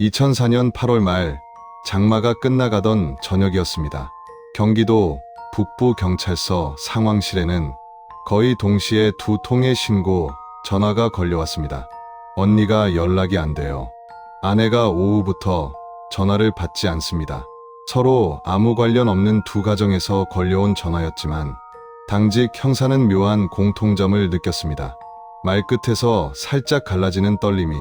2004년 8월 말 장마가 끝나가던 저녁이었습니다. 경기도 북부경찰서 상황실에는 거의 동시에 두 통의 신고 전화가 걸려왔습니다. 언니가 연락이 안 돼요. 아내가 오후부터 전화를 받지 않습니다. 서로 아무 관련 없는 두 가정에서 걸려온 전화였지만 당직 형사는 묘한 공통점을 느꼈습니다. 말끝에서 살짝 갈라지는 떨림이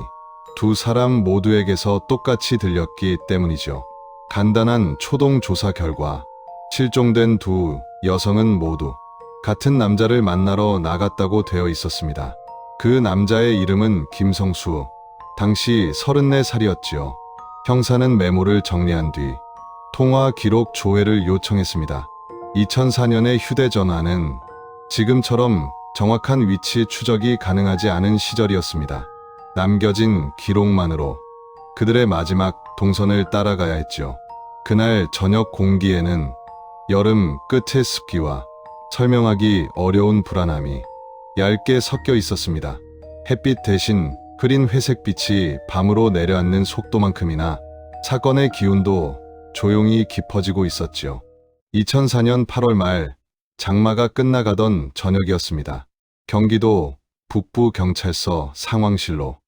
두 사람 모두에게서 똑같이 들렸기 때문이죠. 간단한 초동 조사 결과 실종된 두 여성은 모두 같은 남자를 만나러 나갔다고 되어 있었습니다. 그 남자의 이름은 김성수, 당시 34살이었지요. 형사는 메모를 정리한 뒤 통화 기록 조회를 요청했습니다. 2004년의 휴대전화는 지금처럼 정확한 위치 추적이 가능하지 않은 시절이었습니다. 남겨진 기록만으로 그들의 마지막 동선을 따라가야 했죠. 그날 저녁 공기에는 여름 끝의 습기와 설명하기 어려운 불안함이 얇게 섞여 있었습니다. 햇빛 대신 흐린 회색빛이 밤으로 내려앉는 속도만큼이나 사건의 기운도 조용히 깊어지고 있었지요. 2004년 8월 말 장마가 끝나가던 저녁이었습니다. 경기도 북부경찰서 상황실로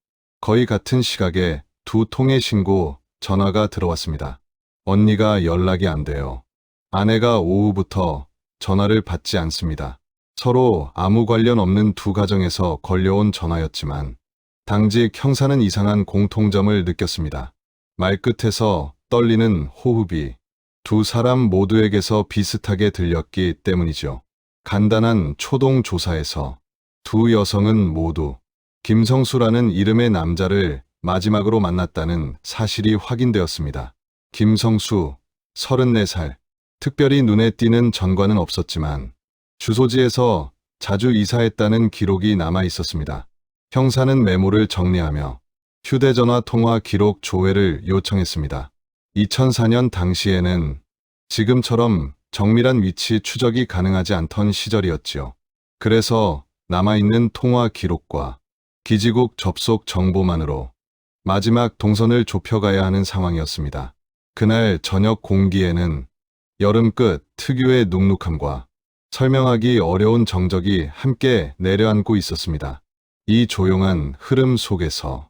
거의 같은 시각에 두 통의 신고 전화가 들어왔습니다. 언니가 연락이 안 돼요. 아내가 오후부터 전화를 받지 않습니다. 서로 아무 관련 없는 두 가정에서 걸려온 전화였지만 당직 형사는 이상한 공통점을 느꼈습니다. 말끝에서 떨리는 호흡이 두 사람 모두에게서 비슷하게 들렸기 때문이죠. 간단한 초동 조사에서 두 여성은 모두 김성수라는 이름의 남자를 마지막으로 만났다는 사실이 확인되었습니다. 김성수, 34살. 특별히 눈에 띄는 전과는 없었지만 주소지에서 자주 이사했다는 기록이 남아 있었습니다. 형사는 메모를 정리하며 휴대전화 통화 기록 조회를 요청했습니다. 2004년 당시에는 지금처럼 정밀한 위치 추적이 가능하지 않던 시절이었지요. 그래서 남아있는 통화 기록과 기지국 접속 정보만으로 마지막 동선을 좁혀가야 하는 상황이었습니다. 그날 저녁 공기에는 여름 끝 특유의 눅눅함과 설명하기 어려운 정적이 함께 내려앉고 있었습니다. 이 조용한 흐름 속에서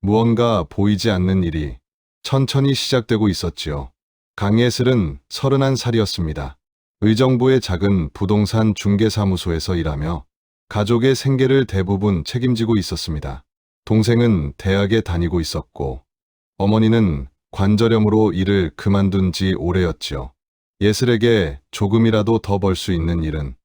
무언가 보이지 않는 일이 천천히 시작되고 있었지요. 강예슬은 31살이었습니다. 의정부의 작은 부동산 중개사무소에서 일하며 가족의 생계를 대부분 책임지고 있었습니다. 동생은 대학에 다니고 있었고 어머니는 관절염으로 일을 그만둔 지 오래였지요. 예슬에게 조금이라도 더 벌 수 있는 일은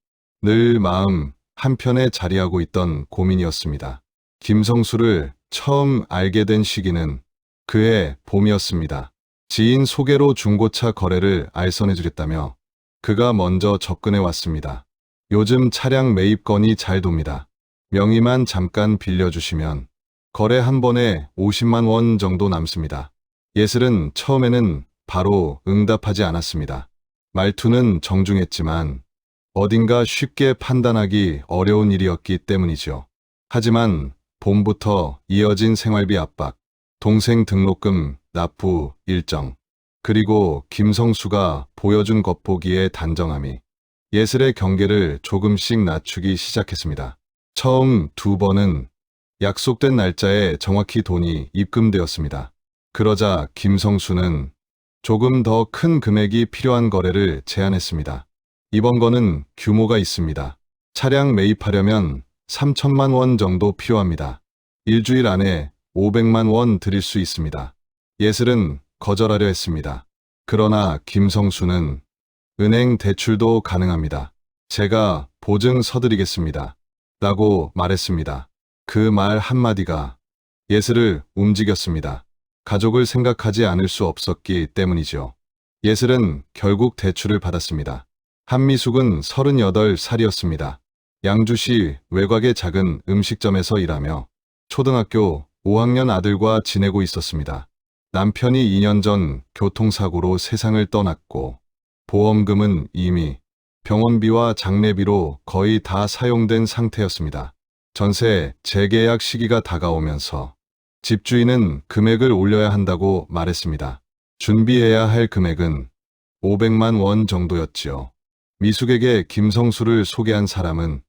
늘 마음 한편에 자리하고 있던 고민이었습니다. 김성수를 처음 알게 된 시기는 그해 봄이었습니다. 지인 소개로 중고차 거래를 알선해주겠다며 그가 먼저 접근해 왔습니다. 요즘 차량 매입 건이 잘 돕니다. 명의만 잠깐 빌려주시면 거래 한 번에 50만 원 정도 남습니다. 예슬은 처음에는 바로 응답하지 않았습니다. 말투는 정중했지만 어딘가 쉽게 판단하기 어려운 일이었기 때문이죠. 하지만 봄부터 이어진 생활비 압박, 동생 등록금 납부 일정, 그리고 김성수가 보여준 겉보기의 단정함이 예슬의 경계를 조금씩 낮추기 시작했습니다. 처음 두 번은 약속된 날짜에 정확히 돈이 입금되었습니다. 그러자 김성수는 조금 더 큰 금액이 필요한 거래를 제안했습니다. 이번 거는 규모가 있습니다. 차량 매입하려면 3천만 원 정도 필요합니다. 일주일 안에 500만 원 드릴 수 있습니다. 예슬은 거절하려 했습니다. 그러나 김성수는 은행 대출도 가능합니다. 제가 보증 서드리겠습니다. 라고 말했습니다. 그 말 한마디가 예슬을 움직였습니다. 가족을 생각하지 않을 수 없었기 때문이죠. 예슬은 결국 대출을 받았습니다. 한미숙은 38살이었습니다. 양주시 외곽의 작은 음식점에서 일하며 초등학교 5학년 아들과 지내고 있었습니다. 남편이 2년 전 교통사고로 세상을 떠났고 보험금은 이미 병원비와 장례비로 거의 다 사용된 상태였습니다. 전세 재계약 시기가 다가오면서 집주인은 금액을 올려야 한다고 말했습니다. 준비해야 할 금액은 500만 원 정도였지요. 미숙에게 김성수를 소개한 사람은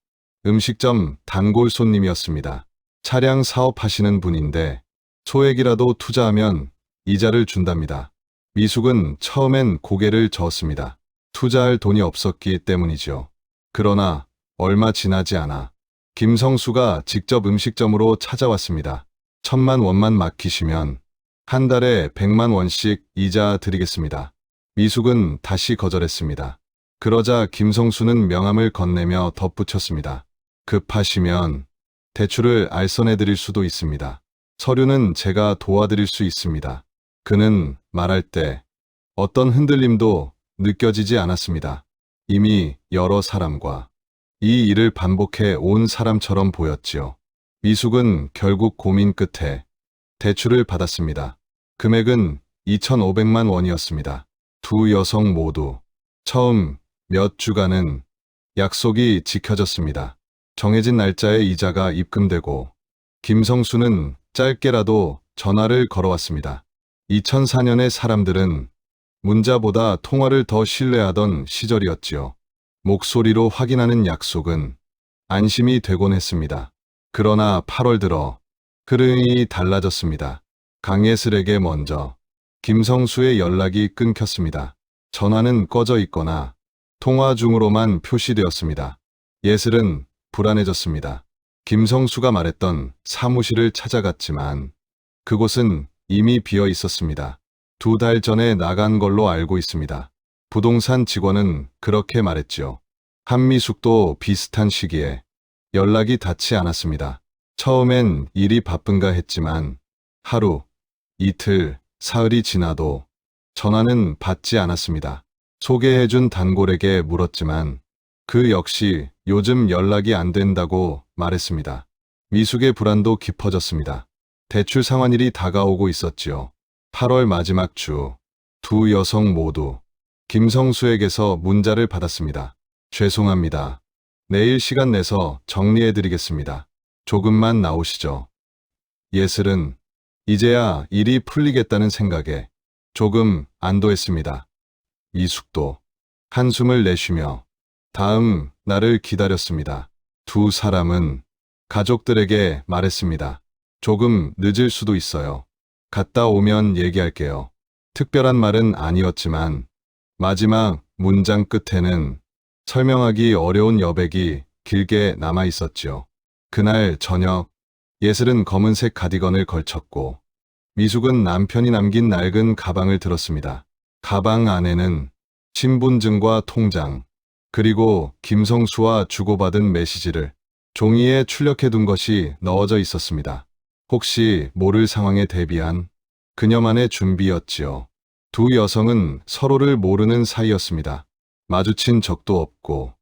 음식점 단골 손님이었습니다. 차량 사업하시는 분인데 소액이라도 투자하면 이자를 준답니다. 미숙은 처음엔 고개를 저었습니다. 투자할 돈이 없었기 때문이죠. 그러나 얼마 지나지 않아 김성수가 직접 음식점으로 찾아왔습니다. 1,000만 원만 맡기시면 한 달에 100만 원씩 이자 드리겠습니다. 미숙은 다시 거절했습니다. 그러자 김성수는 명함을 건네며 덧붙였습니다. 급하시면 대출을 알선해 드릴 수도 있습니다. 서류는 제가 도와드릴 수 있습니다. 그는 말할 때 어떤 흔들림도 느껴지지 않았습니다. 이미 여러 사람과 이 일을 반복해 온 사람처럼 보였지요. 미숙은 결국 고민 끝에 대출을 받았습니다. 금액은 2,500만 원이었습니다. 두 여성 모두 처음 몇 주간은 약속이 지켜졌습니다. 정해진 날짜에 이자가 입금되고 김성수는 짧게라도 전화를 걸어왔습니다. 2004년의 사람들은 문자보다 통화를 더 신뢰하던 시절이었지요. 목소리로 확인하는 약속은 안심이 되곤 했습니다. 그러나 8월 들어 흐름이 달라졌습니다. 강예슬에게 먼저 김성수의 연락이 끊겼습니다. 전화는 꺼져 있거나 통화 중으로만 표시되었습니다. 예슬은 불안해졌습니다. 김성수가 말했던 사무실을 찾아갔지만 그곳은 이미 비어 있었습니다. 2달 전에 나간 걸로 알고 있습니다. 부동산 직원은 그렇게 말했죠. 한미숙도 비슷한 시기에 연락이 닿지 않았습니다. 처음엔 일이 바쁜가 했지만 하루, 이틀, 사흘이 지나도 전화는 받지 않았습니다. 소개해준 단골에게 물었지만 그 역시 요즘 연락이 안 된다고 말했습니다. 미숙의 불안도 깊어졌습니다. 대출 상환일이 다가오고 있었지요. 8월 마지막 주, 두 여성 모두 김성수에게서 문자를 받았습니다. 죄송합니다. 내일 시간 내서 정리해드리겠습니다. 조금만 나오시죠. 예슬은 이제야 일이 풀리겠다는 생각에 조금 안도했습니다. 미숙도 한숨을 내쉬며 다음 날을 기다렸습니다. 두 사람은 가족들에게 말했습니다. 조금 늦을 수도 있어요. 갔다 오면 얘기할게요. 특별한 말은 아니었지만 마지막 문장 끝에는 설명하기 어려운 여백이 길게 남아 있었지요. 그날 저녁 예슬은 검은색 가디건을 걸쳤고 미숙은 남편이 남긴 낡은 가방을 들었습니다. 가방 안에는 신분증과 통장, 그리고 김성수와 주고받은 메시지를 종이에 출력해둔 것이 넣어져 있었습니다. 혹시 모를 상황에 대비한 그녀만의 준비였지요. 두 여성은 서로를 모르는 사이였습니다. 마주친 적도 없고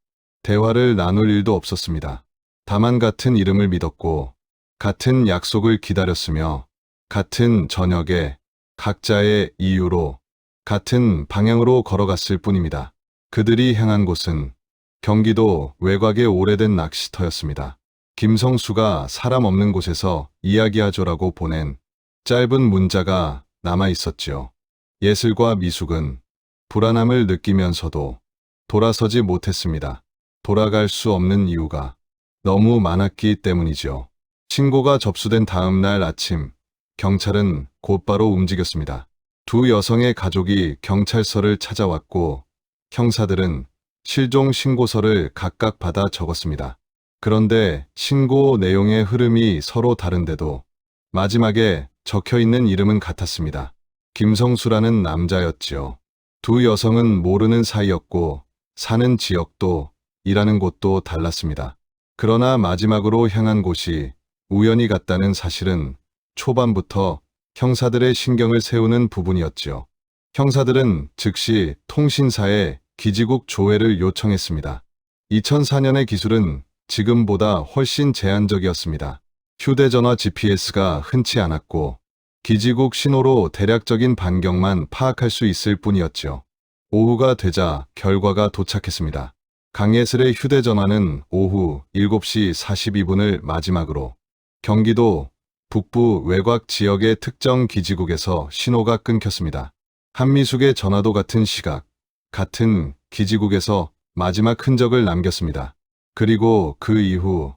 대화를 나눌 일도 없었습니다. 다만 같은 이름을 믿었고 같은 약속을 기다렸으며 같은 저녁에 각자의 이유로 같은 방향으로 걸어갔을 뿐입니다. 그들이 향한 곳은 경기도 외곽의 오래된 낚시터였습니다. 김성수가 사람 없는 곳에서 이야기하죠라고 보낸 짧은 문자가 남아 있었지요. 예슬과 미숙은 불안함을 느끼면서도 돌아서지 못했습니다. 돌아갈 수 없는 이유가 너무 많았기 때문이죠. 신고가 접수된 다음 날 아침, 경찰은 곧바로 움직였습니다. 두 여성의 가족이 경찰서를 찾아왔고 형사들은 실종 신고서를 각각 받아 적었습니다. 그런데 신고 내용의 흐름이 서로 다른데도 마지막에 적혀있는 이름은 같았습니다. 김성수라는 남자였지요. 두 여성은 모르는 사이였고 사는 지역도 일하는 곳도 달랐습니다. 그러나 마지막으로 향한 곳이 우연히 같다는 사실은 초반부터 형사들의 신경을 세우는 부분이었지요. 형사들은 즉시 통신사에 기지국 조회를 요청했습니다. 2004년의 기술은 지금보다 훨씬 제한적이었습니다. 휴대전화 GPS가 흔치 않았고 기지국 신호로 대략적인 반경만 파악할 수 있을 뿐이었죠. 오후가 되자 결과가 도착했습니다. 강예슬의 휴대전화는 오후 7시 42분을 마지막으로 경기도 북부 외곽 지역의 특정 기지국에서 신호가 끊겼습니다. 한미숙의 전화도 같은 시각, 같은 기지국에서 마지막 흔적을 남겼습니다. 그리고 그 이후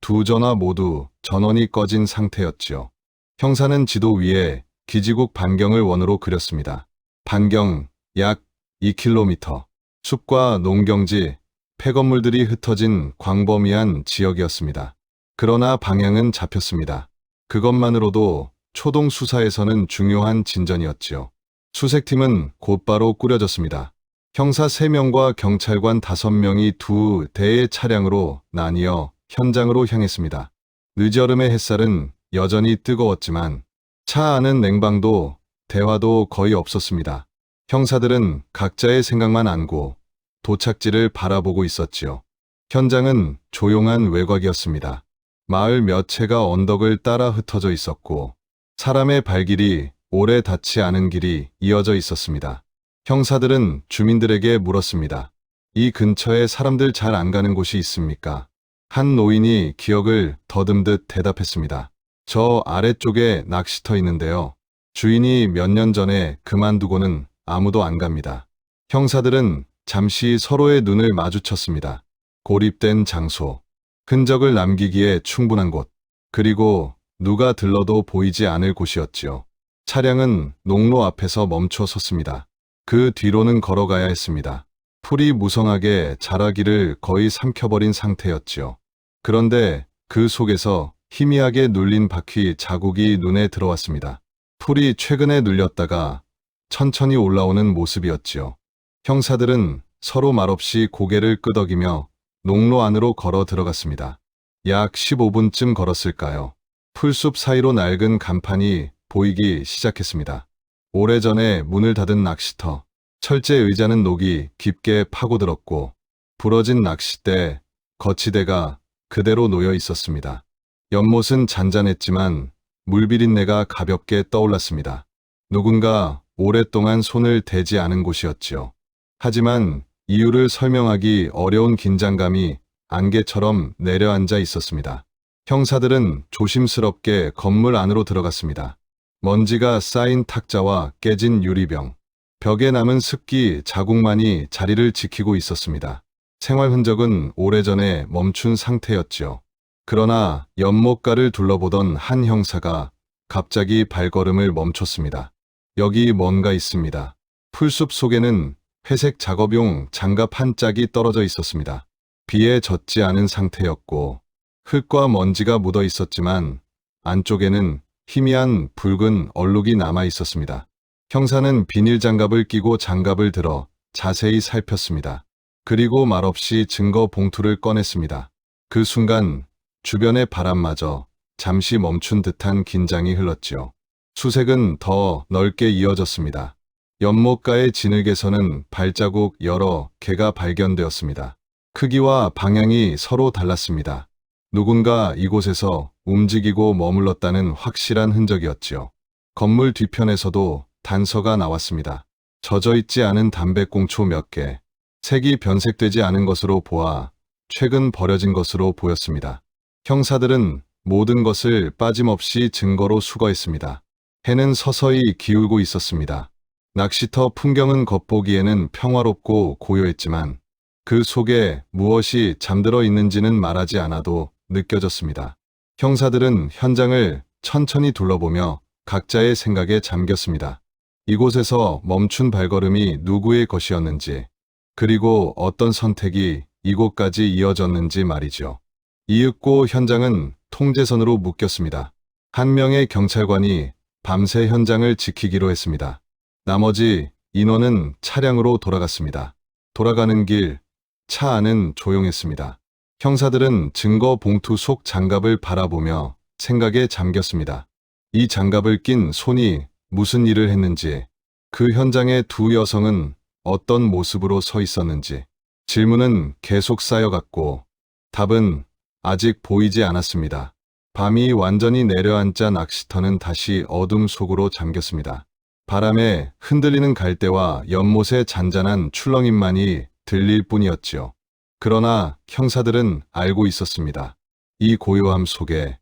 두 전화 모두 전원이 꺼진 상태였지요. 형사는 지도 위에 기지국 반경을 원으로 그렸습니다. 반경 약 2km. 숲과 농경지, 폐건물들이 흩어진 광범위한 지역이었습니다. 그러나 방향은 잡혔습니다. 그것만으로도 초동 수사에서는 중요한 진전이었지요. 수색팀은 곧바로 꾸려졌습니다. 형사 3명과 경찰관 5명이 두 대의 차량으로 나뉘어 현장으로 향했습니다. 늦여름의 햇살은 여전히 뜨거웠지만 차 안은 냉방도 대화도 거의 없었습니다. 형사들은 각자의 생각만 안고 도착지를 바라보고 있었지요. 현장은 조용한 외곽이었습니다. 마을 몇 채가 언덕을 따라 흩어져 있었고 사람의 발길이 오래 닿지 않은 길이 이어져 있었습니다. 형사들은 주민들에게 물었습니다. 이 근처에 사람들 잘 안 가는 곳이 있습니까? 한 노인이 기억을 더듬듯 대답했습니다. 저 아래쪽에 낚시터 있는데요. 주인이 몇 년 전에 그만두고는 아무도 안 갑니다. 형사들은 잠시 서로의 눈을 마주쳤습니다. 고립된 장소, 흔적을 남기기에 충분한 곳, 그리고 누가 들러도 보이지 않을 곳이었지요. 차량은 농로 앞에서 멈춰 섰습니다. 그 뒤로는 걸어가야 했습니다. 풀이 무성하게 자라기를 거의 삼켜버린 상태였지요. 그런데 그 속에서 희미하게 눌린 바퀴 자국이 눈에 들어왔습니다. 풀이 최근에 눌렸다가 천천히 올라오는 모습이었지요. 형사들은 서로 말없이 고개를 끄덕이며 농로 안으로 걸어 들어갔습니다. 약 15분쯤 걸었을까요? 풀숲 사이로 낡은 간판이 보이기 시작했습니다. 오래전에 문을 닫은 낚시터, 철제 의자는 녹이 깊게 파고들었고 부러진 낚싯대, 거치대가 그대로 놓여 있었습니다. 연못은 잔잔했지만 물비린내가 가볍게 떠올랐습니다. 누군가 오랫동안 손을 대지 않은 곳이었지요. 하지만 이유를 설명하기 어려운 긴장감이 안개처럼 내려앉아 있었습니다. 형사들은 조심스럽게 건물 안으로 들어갔습니다. 먼지가 쌓인 탁자와 깨진 유리병, 벽에 남은 습기 자국만이 자리를 지키고 있었습니다. 생활 흔적은 오래전에 멈춘 상태였지요. 그러나 연못가를 둘러보던 한 형사가 갑자기 발걸음을 멈췄습니다. 여기 뭔가 있습니다. 풀숲 속에는 회색 작업용 장갑 한 짝이 떨어져 있었습니다. 비에 젖지 않은 상태였고 흙과 먼지가 묻어 있었지만 안쪽에는 희미한 붉은 얼룩이 남아 있었습니다. 형사는 비닐 장갑을 끼고 장갑을 들어 자세히 살폈습니다. 그리고 말없이 증거 봉투를 꺼냈습니다. 그 순간 주변의 바람마저 잠시 멈춘 듯한 긴장이 흘렀지요. 수색은 더 넓게 이어졌습니다. 연못가의 진흙에서는 발자국 여러 개가 발견되었습니다. 크기와 방향이 서로 달랐습니다. 누군가 이곳에서 움직이고 머물렀다는 확실한 흔적이었지요. 건물 뒤편에서도 단서가 나왔습니다. 젖어있지 않은 담배꽁초 몇 개, 색이 변색되지 않은 것으로 보아 최근 버려진 것으로 보였습니다. 형사들은 모든 것을 빠짐없이 증거로 수거했습니다. 해는 서서히 기울고 있었습니다. 낚시터 풍경은 겉보기에는 평화롭고 고요했지만 그 속에 무엇이 잠들어 있는지는 말하지 않아도 느껴졌습니다. 형사들은 현장을 천천히 둘러보며 각자의 생각에 잠겼습니다. 이곳에서 멈춘 발걸음이 누구의 것이었는지, 그리고 어떤 선택이 이곳까지 이어졌는지 말이죠. 이윽고 현장은 통제선으로 묶였습니다. 한 명의 경찰관이 밤새 현장을 지키기로 했습니다. 나머지 인원은 차량으로 돌아갔습니다. 돌아가는 길, 차 안은 조용했습니다. 형사들은 증거 봉투 속 장갑을 바라보며 생각에 잠겼습니다. 이 장갑을 낀 손이 무슨 일을 했는지, 그 현장의 두 여성은 어떤 모습으로 서 있었는지, 질문은 계속 쌓여갔고 답은 아직 보이지 않았습니다. 밤이 완전히 내려앉자 낚시터는 다시 어둠 속으로 잠겼습니다. 바람에 흔들리는 갈대와 연못의 잔잔한 출렁임만이 들릴 뿐이었지요. 그러나 형사들은 알고 있었습니다. 이 고요함 속에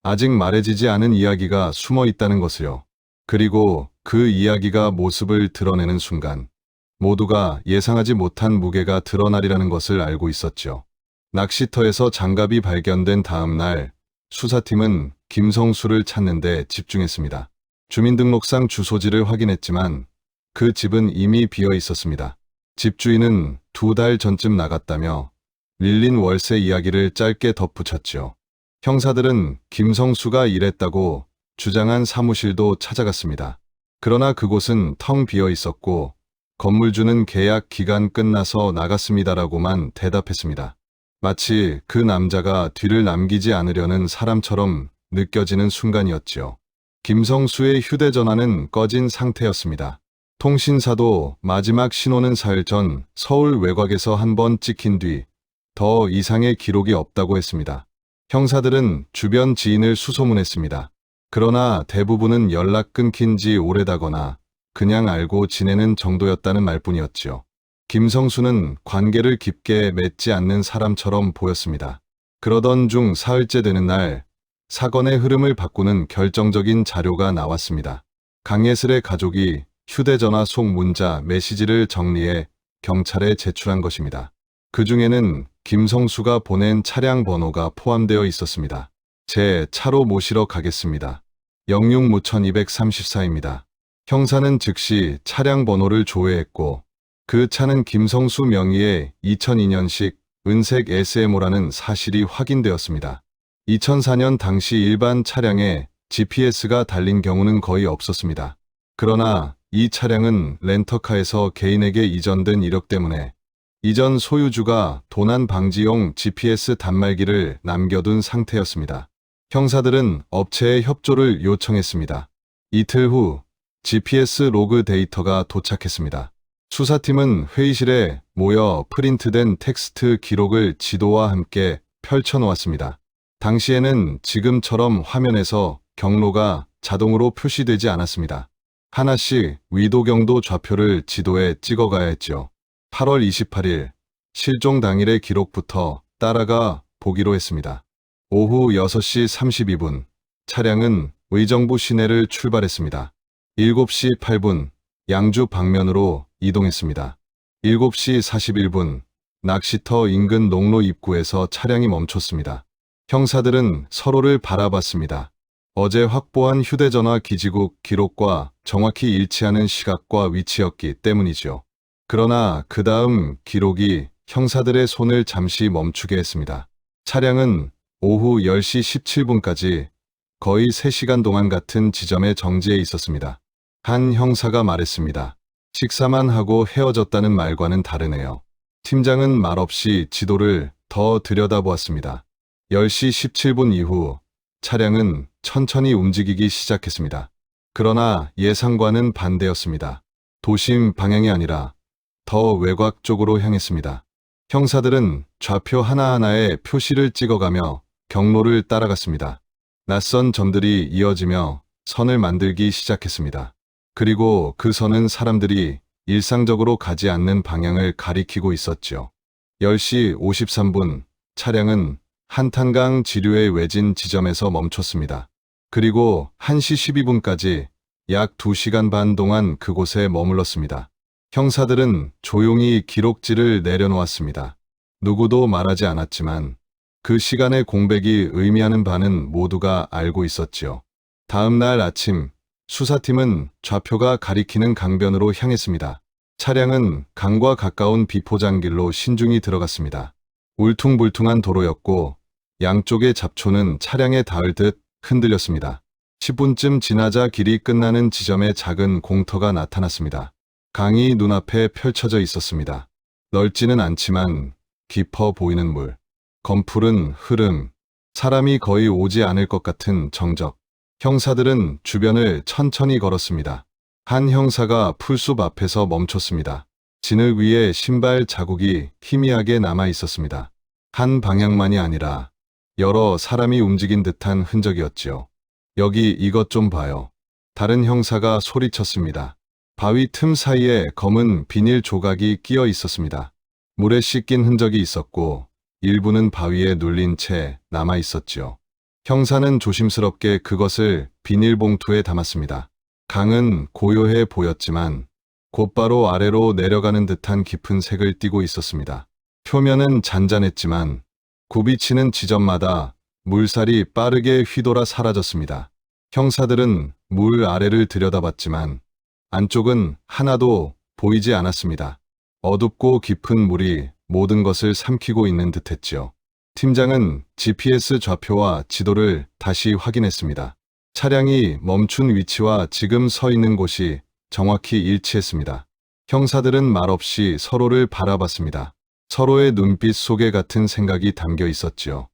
아직 말해지지 않은 이야기가 숨어 있다는 것을요. 그리고 그 이야기가 모습을 드러내는 순간 모두가 예상하지 못한 무게가 드러나리라는 것을 알고 있었죠. 낚시터에서 장갑이 발견된 다음 날 수사팀은 김성수를 찾는 데 집중했습니다. 주민등록상 주소지를 확인했지만 그 집은 이미 비어 있었습니다. 집주인은 2달 전쯤 나갔다며 밀린 월세 이야기를 짧게 덧붙였죠. 형사들은 김성수가 일했다고 주장한 사무실도 찾아갔습니다. 그러나 그곳은 텅 비어 있었고 건물주는 계약 기간 끝나서 나갔습니다라고만 대답했습니다. 마치 그 남자가 뒤를 남기지 않으려는 사람처럼 느껴지는 순간이었지요. 김성수의 휴대전화는 꺼진 상태였습니다. 통신사도 마지막 신호는 사흘 전 서울 외곽에서 한 번 찍힌 뒤 더 이상의 기록이 없다고 했습니다. 형사들은 주변 지인을 수소문했습니다. 그러나 대부분은 연락 끊긴 지 오래다거나 그냥 알고 지내는 정도였다는 말뿐이었지요. 김성수는 관계를 깊게 맺지 않는 사람처럼 보였습니다. 그러던 중 사흘째 되는 날 사건의 흐름을 바꾸는 결정적인 자료가 나왔습니다. 강예슬의 가족이 휴대전화 속 문자 메시지를 정리해 경찰에 제출한 것입니다. 그 중에는 김성수가 보낸 차량 번호가 포함되어 있었습니다. 제 차로 모시러 가겠습니다. 06무 1234입니다. 형사는 즉시 차량 번호를 조회했고 그 차는 김성수 명의의 2002년식 은색 SMO라는 사실이 확인되었습니다. 2004년 당시 일반 차량에 GPS가 달린 경우는 거의 없었습니다. 그러나 이 차량은 렌터카에서 개인에게 이전된 이력 때문에 이전 소유주가 도난 방지용 GPS 단말기를 남겨둔 상태였습니다. 형사들은 업체에 협조를 요청했습니다. 이틀 후 GPS 로그 데이터가 도착했습니다. 수사팀은 회의실에 모여 프린트된 텍스트 기록을 지도와 함께 펼쳐놓았습니다. 당시에는 지금처럼 화면에서 경로가 자동으로 표시되지 않았습니다. 하나씩 위도경도 좌표를 지도에 찍어가야 했죠. 8월 28일 실종 당일의 기록부터 따라가 보기로 했습니다. 오후 6시 32분 차량은 의정부 시내를 출발했습니다. 7시 8분 양주 방면으로 이동했습니다. 7시 41분 낚시터 인근 농로 입구에서 차량이 멈췄습니다. 형사들은 서로를 바라봤습니다. 어제 확보한 휴대전화 기지국 기록과 정확히 일치하는 시각과 위치였기 때문이죠. 그러나 그 다음 기록이 형사들의 손을 잠시 멈추게 했습니다. 차량은 오후 10시 17분까지 거의 3시간 동안 같은 지점에 정지해 있었습니다. 한 형사가 말했습니다. 식사만 하고 헤어졌다는 말과는 다르네요. 팀장은 말없이 지도를 더 들여다보았습니다. 10시 17분 이후 차량은 천천히 움직이기 시작했습니다. 그러나 예상과는 반대였습니다. 도심 방향이 아니라 더 외곽 쪽으로 향했습니다. 형사들은 좌표 하나하나에 표시를 찍어가며 경로를 따라갔습니다. 낯선 점들이 이어지며 선을 만들기 시작했습니다. 그리고 그 선은 사람들이 일상적으로 가지 않는 방향을 가리키고 있었죠. 10시 53분 차량은 한탄강 지류의 외진 지점에서 멈췄습니다. 그리고 1시 12분까지 약 2시간 반 동안 그곳에 머물렀습니다. 형사들은 조용히 기록지를 내려놓았습니다. 누구도 말하지 않았지만 그 시간의 공백이 의미하는 바는 모두가 알고 있었지요. 다음 날 아침 수사팀은 좌표가 가리키는 강변으로 향했습니다. 차량은 강과 가까운 비포장길로 신중히 들어갔습니다. 울퉁불퉁한 도로였고 양쪽의 잡초는 차량에 닿을 듯 흔들렸습니다. 10분쯤 지나자 길이 끝나는 지점에 작은 공터가 나타났습니다. 강이 눈앞에 펼쳐져 있었습니다. 넓지는 않지만 깊어 보이는 물, 검푸른 흐름, 사람이 거의 오지 않을 것 같은 정적. 형사들은 주변을 천천히 걸었습니다. 한 형사가 풀숲 앞에서 멈췄습니다. 진흙 위에 신발 자국이 희미하게 남아 있었습니다. 한 방향만이 아니라 여러 사람이 움직인 듯한 흔적이었지요. 여기 이것 좀 봐요. 다른 형사가 소리쳤습니다. 바위 틈 사이에 검은 비닐 조각이 끼어 있었습니다. 물에 씻긴 흔적이 있었고 일부는 바위에 눌린 채 남아 있었지요. 형사는 조심스럽게 그것을 비닐봉투에 담았습니다. 강은 고요해 보였지만 곧바로 아래로 내려가는 듯한 깊은 색을 띠고 있었습니다. 표면은 잔잔했지만 굽이치는 지점마다 물살이 빠르게 휘돌아 사라졌습니다. 형사들은 물 아래를 들여다봤지만 안쪽은 하나도 보이지 않았습니다. 어둡고 깊은 물이 모든 것을 삼키고 있는 듯했지요. 팀장은 GPS 좌표와 지도를 다시 확인했습니다. 차량이 멈춘 위치와 지금 서 있는 곳이 정확히 일치했습니다. 형사들은 말없이 서로를 바라봤습니다. 서로의 눈빛 속에 같은 생각이 담겨 있었지요.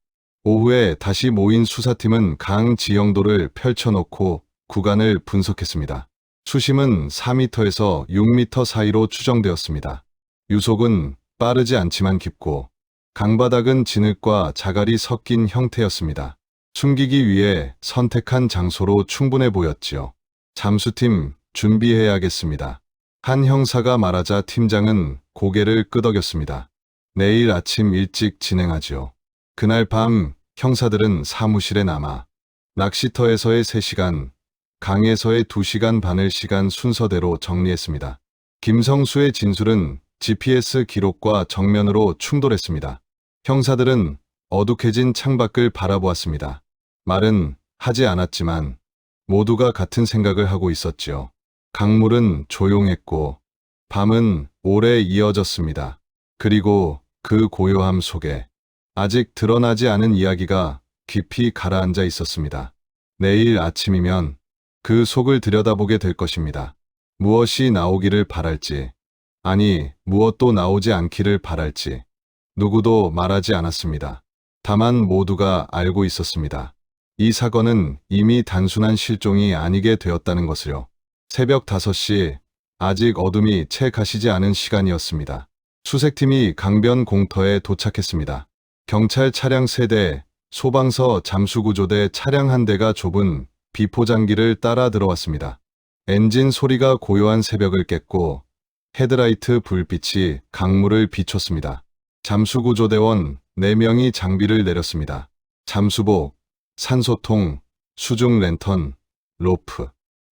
오후에 다시 모인 수사팀은 강 지형도를 펼쳐놓고 구간을 분석했습니다. 수심은 4m에서 6m 사이로 추정되었습니다. 유속은 빠르지 않지만 깊고 강바닥은 진흙과 자갈이 섞인 형태였습니다. 숨기기 위해 선택한 장소로 충분해 보였지요. 잠수팀 준비해야겠습니다. 한 형사가 말하자 팀장은 고개를 끄덕였습니다. 내일 아침 일찍 진행하지요. 그날 밤 형사들은 사무실에 남아 낚시터에서의 3시간, 강에서의 2시간 반을 시간 순서대로 정리했습니다. 김성수의 진술은 GPS 기록과 정면으로 충돌했습니다. 형사들은 어둑해진 창밖을 바라보았습니다. 말은 하지 않았지만 모두가 같은 생각을 하고 있었지요. 강물은 조용했고 밤은 오래 이어졌습니다. 그리고 그 고요함 속에 아직 드러나지 않은 이야기가 깊이 가라앉아 있었습니다. 내일 아침이면 그 속을 들여다보게 될 것입니다. 무엇이 나오기를 바랄지, 아니 무엇도 나오지 않기를 바랄지 누구도 말하지 않았습니다. 다만 모두가 알고 있었습니다. 이 사건은 이미 단순한 실종이 아니게 되었다는 것을요. 새벽 5시, 아직 어둠이 채 가시지 않은 시간이었습니다. 수색팀이 강변 공터에 도착했습니다. 경찰 차량 3대, 소방서 잠수구조대 차량 1대가 좁은 비포장기를 따라 들어왔습니다. 엔진 소리가 고요한 새벽을 깼고 헤드라이트 불빛이 강물을 비췄습니다. 잠수구조대원 4명이 장비를 내렸습니다. 잠수복, 산소통, 수중 랜턴, 로프.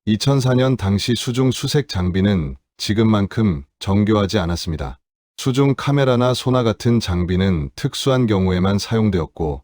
2004년 당시 수중 수색 장비는 지금만큼 정교하지 않았습니다. 수중 카메라나 소나 같은 장비는 특수한 경우에만 사용되었고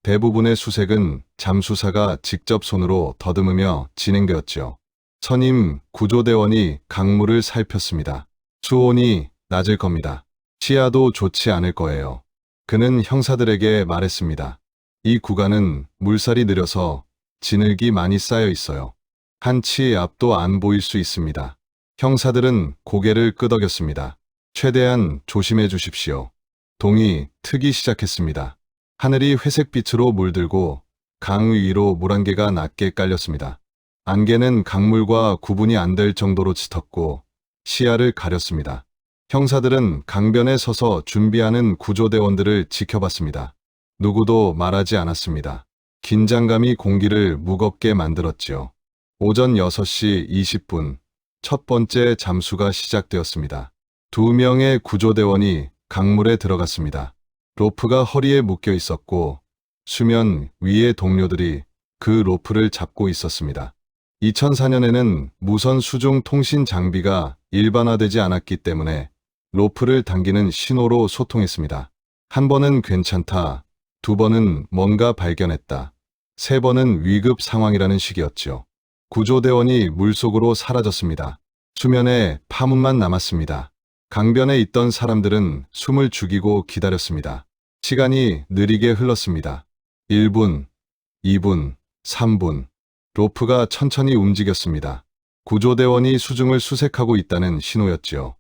대부분의 수색은 잠수사가 직접 손으로 더듬으며 진행되었죠. 선임 구조대원이 강물을 살폈습니다. 수온이 낮을 겁니다. 시야도 좋지 않을 거예요. 그는 형사들에게 말했습니다. 이 구간은 물살이 느려서 진흙이 많이 쌓여 있어요. 한 치 앞도 안 보일 수 있습니다. 형사들은 고개를 끄덕였습니다. 최대한 조심해 주십시오. 동이 트기 시작했습니다. 하늘이 회색빛으로 물들고 강 위로 물안개가 낮게 깔렸습니다. 안개는 강물과 구분이 안 될 정도로 짙었고 시야를 가렸습니다. 형사들은 강변에 서서 준비하는 구조대원들을 지켜봤습니다. 누구도 말하지 않았습니다. 긴장감이 공기를 무겁게 만들었지요. 오전 6시 20분, 첫 번째 잠수가 시작되었습니다. 2명의 구조대원이 강물에 들어갔습니다. 로프가 허리에 묶여 있었고 수면 위의 동료들이 그 로프를 잡고 있었습니다. 2004년에는 무선 수중 통신 장비가 일반화되지 않았기 때문에 로프를 당기는 신호로 소통했습니다. 한 번은 괜찮다, 2번은 뭔가 발견했다, 3번은 위급 상황이라는 식이었죠. 구조대원이 물속으로 사라졌습니다. 수면에 파문만 남았습니다. 강변에 있던 사람들은 숨을 죽이고 기다렸습니다. 시간이 느리게 흘렀습니다. 1분, 2분, 3분. 로프가 천천히 움직였습니다. 구조대원이 수중을 수색하고 있다는 신호였지요.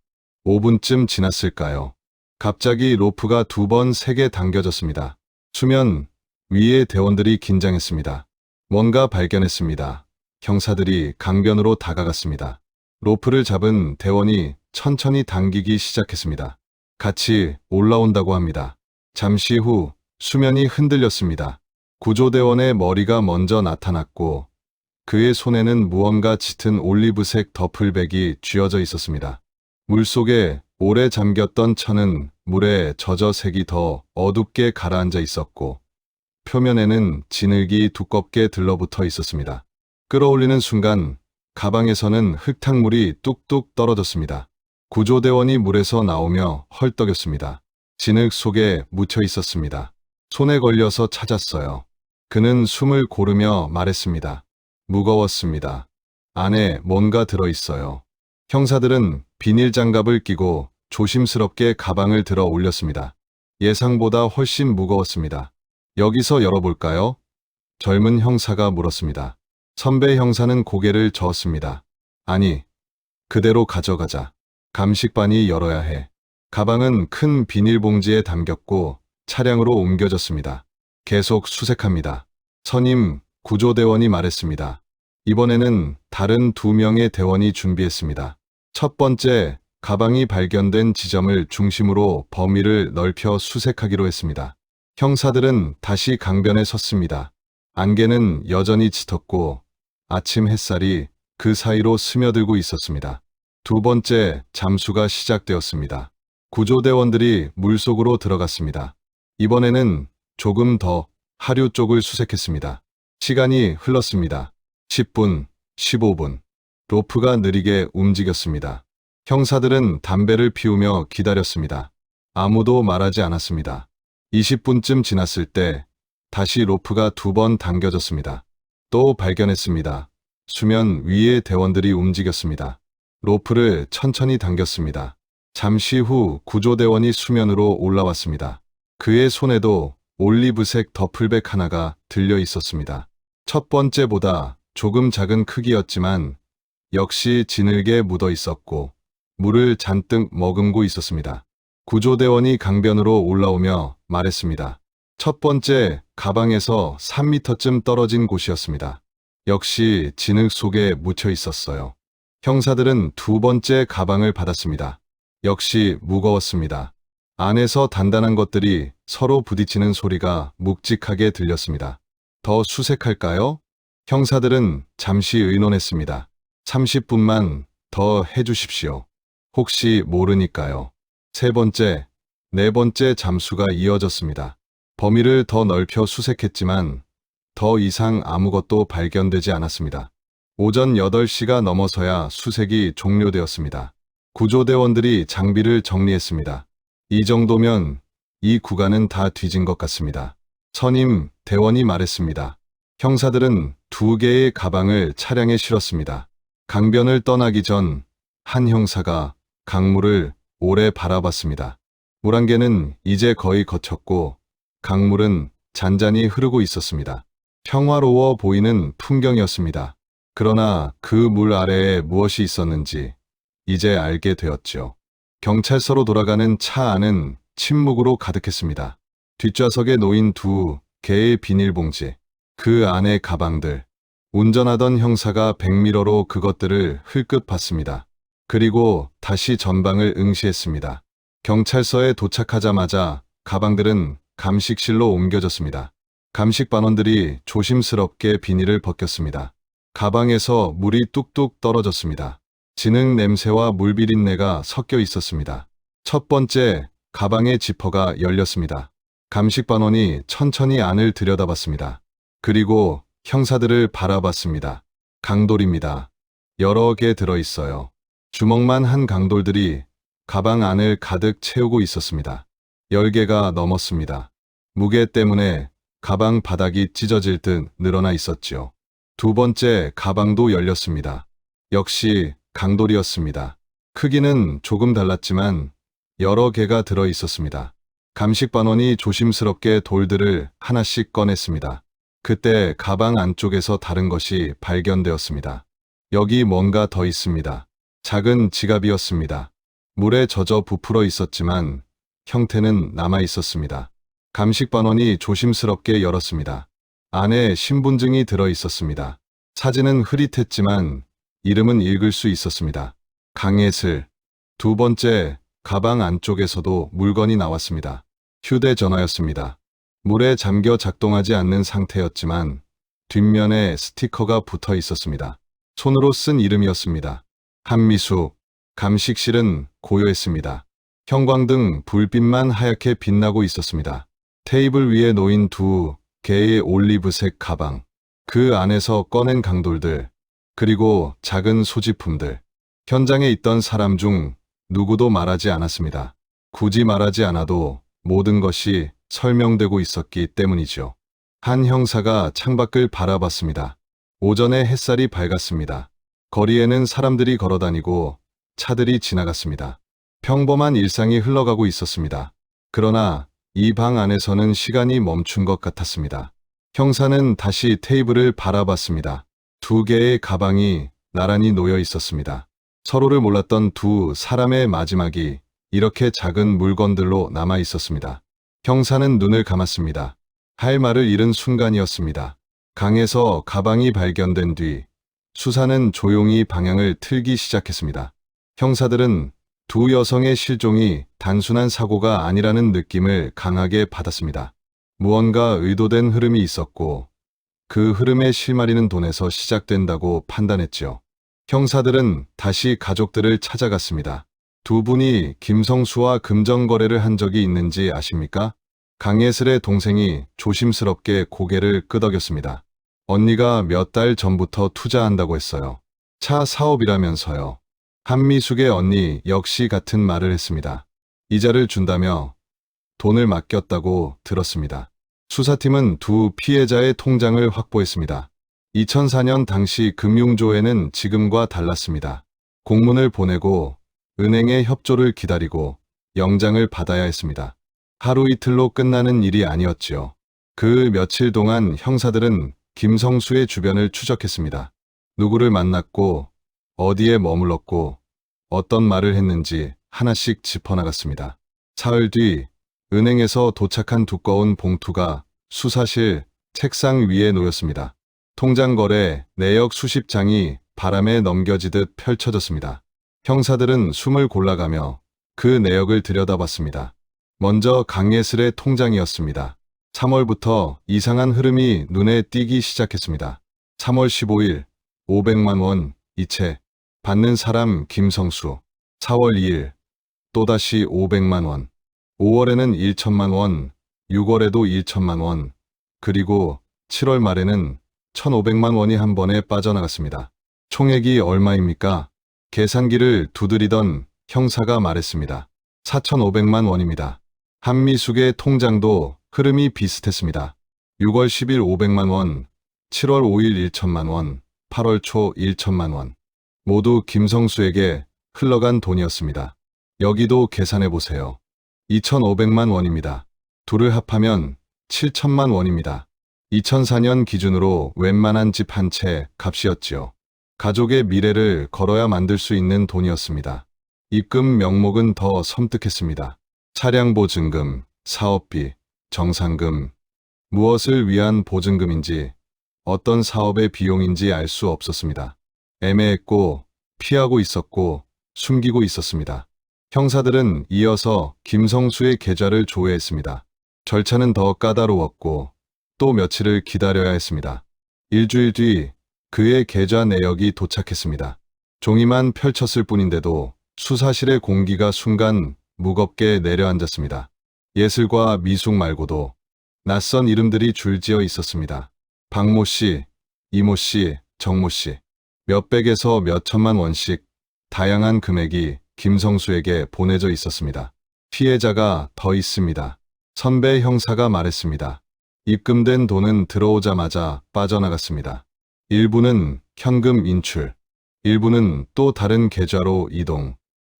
5분쯤 지났을까요? 갑자기 로프가 2번 세게 당겨졌습니다. 수면 위의 대원들이 긴장했습니다. 뭔가 발견했습니다. 형사들이 강변으로 다가갔습니다. 로프를 잡은 대원이 천천히 당기기 시작했습니다. 같이 올라온다고 합니다. 잠시 후 수면이 흔들렸습니다. 구조대원의 머리가 먼저 나타났고 그의 손에는 무언가 짙은 올리브색 더플백이 쥐어져 있었습니다. 물속에 오래 잠겼던 천은 물에 젖어 색이 더 어둡게 가라앉아 있었고 표면에는 진흙이 두껍게 들러붙어 있었습니다. 끌어올리는 순간 가방에서는 흙탕물이 뚝뚝 떨어졌습니다. 구조대원이 물에서 나오며 헐떡였습니다. 진흙 속에 묻혀 있었습니다. 손에 걸려서 찾았어요. 그는 숨을 고르며 말했습니다. 무거웠습니다. 안에 뭔가 들어있어요. 형사들은 비닐 장갑을 끼고 조심스럽게 가방을 들어 올렸습니다. 예상보다 훨씬 무거웠습니다. 여기서 열어볼까요? 젊은 형사가 물었습니다. 선배 형사는 고개를 저었습니다. 아니, 그대로 가져가자. 감식반이 열어야 해. 가방은 큰 비닐봉지에 담겼고 차량으로 옮겨졌습니다. 계속 수색합니다. 선임, 구조대원이 말했습니다. 이번에는 다른 2명의 대원이 준비했습니다. 첫 번째, 가방이 발견된 지점을 중심으로 범위를 넓혀 수색하기로 했습니다. 형사들은 다시 강변에 섰습니다. 안개는 여전히 짙었고 아침 햇살이 그 사이로 스며들고 있었습니다. 두 번째, 잠수가 시작되었습니다. 구조대원들이 물속으로 들어갔습니다. 이번에는 조금 더 하류 쪽을 수색했습니다. 시간이 흘렀습니다. 10분, 15분. 로프가 느리게 움직였습니다. 형사들은 담배를 피우며 기다렸습니다. 아무도 말하지 않았습니다. 20분쯤 지났을 때 다시 로프가 2번 당겨졌습니다. 또 발견했습니다. 수면 위에 대원들이 움직였습니다. 로프를 천천히 당겼습니다. 잠시 후 구조대원이 수면으로 올라왔습니다. 그의 손에도 올리브색 더플백 하나가 들려 있었습니다. 첫 번째보다 조금 작은 크기였지만 역시 진흙에 묻어 있었고 물을 잔뜩 머금고 있었습니다. 구조대원이 강변으로 올라오며 말했습니다. 첫 번째 가방에서 3m쯤 떨어진 곳이었습니다. 역시 진흙 속에 묻혀 있었어요. 형사들은 두 번째 가방을 받았습니다. 역시 무거웠습니다. 안에서 단단한 것들이 서로 부딪히는 소리가 묵직하게 들렸습니다. 더 수색할까요? 형사들은 잠시 의논했습니다. 30분만 더 해주십시오. 혹시 모르니까요. 세 번째, 네 번째 잠수가 이어졌습니다. 범위를 더 넓혀 수색했지만 더 이상 아무것도 발견되지 않았습니다. 오전 8시가 넘어서야 수색이 종료되었습니다. 구조대원들이 장비를 정리했습니다. 이 정도면 이 구간은 다 뒤진 것 같습니다. 선임, 대원이 말했습니다. 형사들은 2개의 가방을 차량에 실었습니다. 강변을 떠나기 전 한 형사가 강물을 오래 바라봤습니다. 물안개는 이제 거의 걷혔고 강물은 잔잔히 흐르고 있었습니다. 평화로워 보이는 풍경이었습니다. 그러나 그 물 아래에 무엇이 있었는지 이제 알게 되었죠. 경찰서로 돌아가는 차 안은 침묵으로 가득했습니다. 뒷좌석에 놓인 2개의 비닐봉지, 그 안의 가방들. 운전하던 형사가 백미러로 그것들을 흘끗 봤습니다. 그리고 다시 전방을 응시했습니다. 경찰서에 도착하자마자 가방들은 감식실로 옮겨졌습니다. 감식반원들이 조심스럽게 비닐을 벗겼습니다. 가방에서 물이 뚝뚝 떨어졌습니다. 진흙 냄새와 물비린내가 섞여 있었습니다. 첫 번째, 가방의 지퍼가 열렸습니다. 감식반원이 천천히 안을 들여다봤습니다. 그리고 형사들을 바라봤습니다. 강돌입니다. 여러 개 들어있어요. 주먹만 한 강돌들이 가방 안을 가득 채우고 있었습니다. 10개가 넘었습니다. 무게 때문에 가방 바닥이 찢어질 듯 늘어나 있었지요. 두 번째 가방도 열렸습니다. 역시 강돌이었습니다. 크기는 조금 달랐지만 여러 개가 들어 있었습니다. 감식반원이 조심스럽게 돌들을 하나씩 꺼냈습니다. 그때 가방 안쪽에서 다른 것이 발견되었습니다. 여기 뭔가 더 있습니다. 작은 지갑이었습니다. 물에 젖어 부풀어 있었지만 형태는 남아 있었습니다. 감식반원이 조심스럽게 열었습니다. 안에 신분증이 들어 있었습니다. 사진은 흐릿했지만 이름은 읽을 수 있었습니다. 강예슬. 두 번째, 가방 안쪽에서도 물건이 나왔습니다. 휴대전화였습니다. 물에 잠겨 작동하지 않는 상태였지만 뒷면에 스티커가 붙어 있었습니다. 손으로 쓴 이름이었습니다. 한미수. 감식실은 고요했습니다. 형광등 불빛만 하얗게 빛나고 있었습니다. 테이블 위에 놓인 2 개의 올리브색 가방, 그 안에서 꺼낸 강돌들, 그리고 작은 소지품들. 현장에 있던 사람 중 누구도 말하지 않았습니다. 굳이 말하지 않아도 모든 것이 설명되고 있었기 때문이죠. 한 형사가 창밖을 바라봤습니다. 오전에 햇살이 밝았습니다. 거리에는 사람들이 걸어다니고 차들이 지나갔습니다. 평범한 일상이 흘러가고 있었습니다. 그러나 이 방 안에서는 시간이 멈춘 것 같았습니다. 형사는 다시 테이블을 바라봤습니다. 두 개의 가방이 나란히 놓여 있었습니다. 서로를 몰랐던 두 사람의 마지막이 이렇게 작은 물건들로 남아 있었습니다. 형사는 눈을 감았습니다. 할 말을 잃은 순간이었습니다. 강에서 가방이 발견된 뒤 수사는 조용히 방향을 틀기 시작했습니다. 형사들은 두 여성의 실종이 단순한 사고가 아니라는 느낌을 강하게 받았습니다. 무언가 의도된 흐름이 있었고 그 흐름의 실마리는 돈에서 시작된다고 판단했죠. 형사들은 다시 가족들을 찾아갔습니다. 두 분이 김성수와 금전거래를 한 적이 있는지 아십니까? 강예슬의 동생이 조심스럽게 고개를 끄덕였습니다. 언니가 몇 달 전부터 투자한다고 했어요. 차 사업이라면서요. 한미숙의 언니 역시 같은 말을 했습니다. 이자를 준다며 돈을 맡겼다고 들었습니다. 수사팀은 두 피해자의 통장을 확보했습니다. 2004년 당시 금융조회는 지금과 달랐습니다. 공문을 보내고 은행의 협조를 기다리고 영장을 받아야 했습니다. 하루 이틀로 끝나는 일이 아니었지요. 그 며칠 동안 형사들은 김성수의 주변을 추적했습니다. 누구를 만났고 어디에 머물렀고 어떤 말을 했는지 하나씩 짚어나갔습니다. 사흘 뒤 은행에서 도착한 두꺼운 봉투가 수사실 책상 위에 놓였습니다. 통장 거래 내역 수십 장이 바람에 넘겨지듯 펼쳐졌습니다. 형사들은 숨을 골라가며 그 내역을 들여다봤습니다. 먼저 강예슬의 통장이었습니다. 3월부터 이상한 흐름이 눈에 띄기 시작했습니다. 3월 15일 500만 원 이체 받는 사람 김성수. 4월 2일 또다시 500만 원. 5월에는 1천만 원, 6월에도 1천만 원, 그리고 7월 말에는 1,500만 원이 한 번에 빠져나갔습니다. 총액이 얼마입니까? 계산기를 두드리던 형사가 말했습니다. 4,500만 원입니다. 한미숙의 통장도 흐름이 비슷했습니다. 6월 10일 500만 원, 7월 5일 1천만 원, 8월 초 1천만 원. 모두 김성수에게 흘러간 돈이었습니다. 여기도 계산해보세요. 2,500만 원입니다. 둘을 합하면 7천만 원입니다. 2004년 기준으로 웬만한 집 한 채 값이었지요. 가족의 미래를 걸어야 만들 수 있는 돈이었습니다. 입금 명목은 더 섬뜩했습니다. 차량 보증금, 사업비, 정산금, 무엇을 위한 보증금인지 어떤 사업의 비용인지 알 수 없었습니다. 애매했고 피하고 있었고 숨기고 있었습니다. 형사들은 이어서 김성수의 계좌를 조회했습니다. 절차는 더 까다로웠고 또 며칠을 기다려야 했습니다. 일주일 뒤 그의 계좌 내역이 도착했습니다. 종이만 펼쳤을 뿐인데도 수사실의 공기가 순간 무겁게 내려앉았습니다. 예슬과 미숙 말고도 낯선 이름들이 줄지어 있었습니다. 박모 씨, 이모 씨, 정모 씨. 몇백에서 몇천만 원씩 다양한 금액이 김성수에게 보내져 있었습니다. 피해자가 더 있습니다. 선배 형사가 말했습니다. 입금된 돈은 들어오자마자 빠져나갔습니다. 일부는 현금 인출, 일부는 또 다른 계좌로 이동.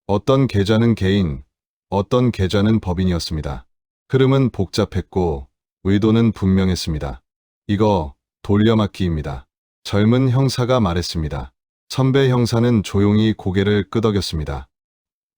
어떤 계좌는 개인, 어떤 계좌는 법인이었습니다. 흐름은 복잡했고 의도는 분명했습니다. 이거 돌려막기입니다. 젊은 형사가 말했습니다. 선배 형사는 조용히 고개를 끄덕였습니다.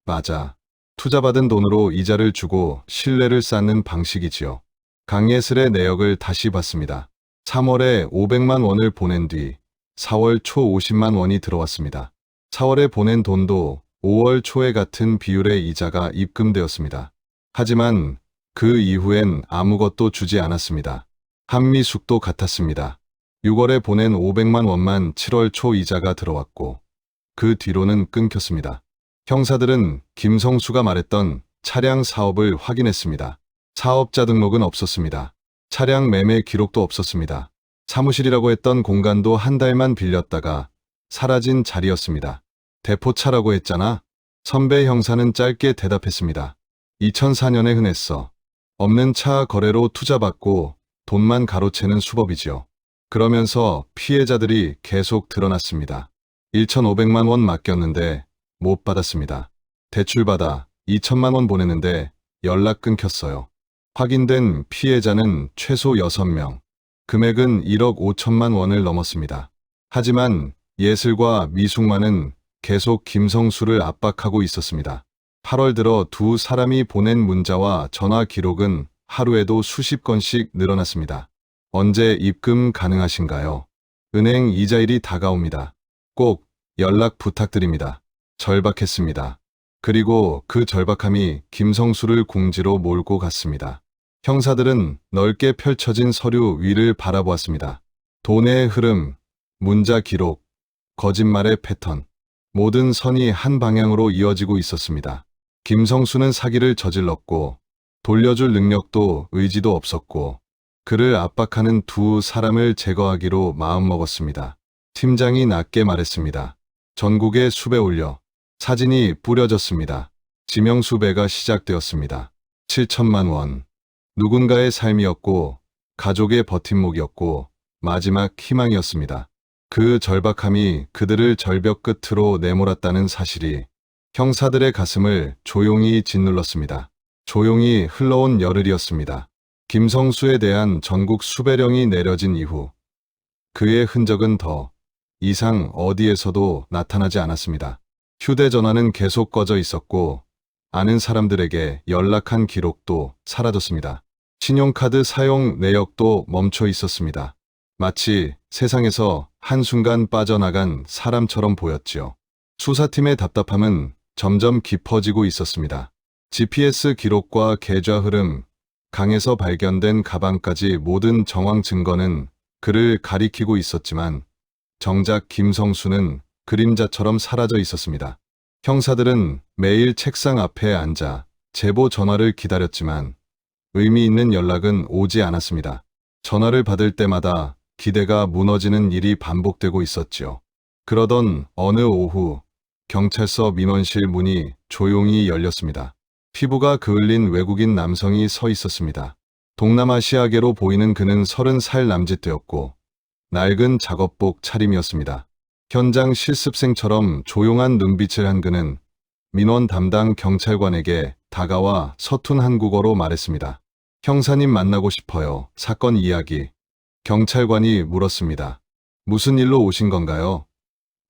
맞아. 투자받은 돈으로 이자를 주고 신뢰를 쌓는 방식이지요. 강예슬의 내역을 다시 봤습니다. 3월에 500만 원을 보낸 뒤 4월 초 50만 원이 들어왔습니다. 4월에 보낸 돈도 5월 초에 같은 비율의 이자가 입금되었습니다. 하지만 그 이후엔 아무것도 주지 않았습니다. 한미숙도 같았습니다. 6월에 보낸 500만 원만 7월 초 이자가 들어왔고 그 뒤로는 끊겼습니다. 형사들은 김성수가 말했던 차량 사업을 확인했습니다. 사업자 등록은 없었습니다. 차량 매매 기록도 없었습니다. 사무실이라고 했던 공간도 한 달만 빌렸다가 사라진 자리였습니다. 대포차라고 했잖아. 선배 형사는 짧게 대답했습니다. 2004년에 흔했어. 없는 차 거래로 투자받고 돈만 가로채는 수법이지요. 그러면서 피해자들이 계속 드러났습니다. 1,500만 원 맡겼는데 못 받았습니다. 대출받아 2천만 원 보냈는데 연락 끊겼어요. 확인된 피해자는 최소 6명. 금액은 1억 5천만 원을 넘었습니다. 하지만 예슬과 미숙만은 계속 김성수를 압박하고 있었습니다. 8월 들어 두 사람이 보낸 문자와 전화 기록은 하루에도 수십 건씩 늘어났습니다. 언제 입금 가능하신가요? 은행 이자일이 다가옵니다. 꼭 연락 부탁드립니다. 절박했습니다. 그리고 그 절박함이 김성수를 궁지로 몰고 갔습니다. 형사들은 넓게 펼쳐진 서류 위를 바라보았습니다. 돈의 흐름, 문자 기록, 거짓말의 패턴, 모든 선이 한 방향으로 이어지고 있었습니다. 김성수는 사기를 저질렀고 돌려줄 능력도 의지도 없었고 그를 압박하는 두 사람을 제거하기로 마음먹었습니다. 팀장이 낮게 말했습니다. 전국에 수배 올려. 사진이 뿌려졌습니다. 지명수배가 시작되었습니다. 7천만 원. 누군가의 삶이었고 가족의 버팀목이었고 마지막 희망이었습니다. 그 절박함이 그들을 절벽 끝으로 내몰았다는 사실이 형사들의 가슴을 조용히 짓눌렀습니다. 조용히 흘러온 열흘이었습니다. 김성수에 대한 전국 수배령이 내려진 이후 그의 흔적은 더 이상 어디에서도 나타나지 않았습니다. 휴대전화는 계속 꺼져 있었고 아는 사람들에게 연락한 기록도 사라졌습니다. 신용카드 사용 내역도 멈춰 있었습니다. 마치 세상에서 한순간 빠져나간 사람처럼 보였지요. 수사팀의 답답함은 점점 깊어지고 있었습니다. GPS 기록과 계좌 흐름, 강에서 발견된 가방까지 모든 정황 증거는 그를 가리키고 있었지만 정작 김성수는 그림자처럼 사라져 있었습니다. 형사들은 매일 책상 앞에 앉아 제보 전화를 기다렸지만 의미 있는 연락은 오지 않았습니다. 전화를 받을 때마다 기대가 무너지는 일이 반복되고 있었지요. 그러던 어느 오후 경찰서 민원실 문이 조용히 열렸습니다. 피부가 그을린 외국인 남성이 서 있었습니다. 동남아시아계로 보이는 그는 30살 남짓되었고 낡은 작업복 차림이었습니다. 현장 실습생처럼 조용한 눈빛을 한 그는 민원 담당 경찰관에게 다가와 서툰 한국어로 말했습니다. 형사님 만나고 싶어요. 사건 이야기. 경찰관이 물었습니다. 무슨 일로 오신 건가요?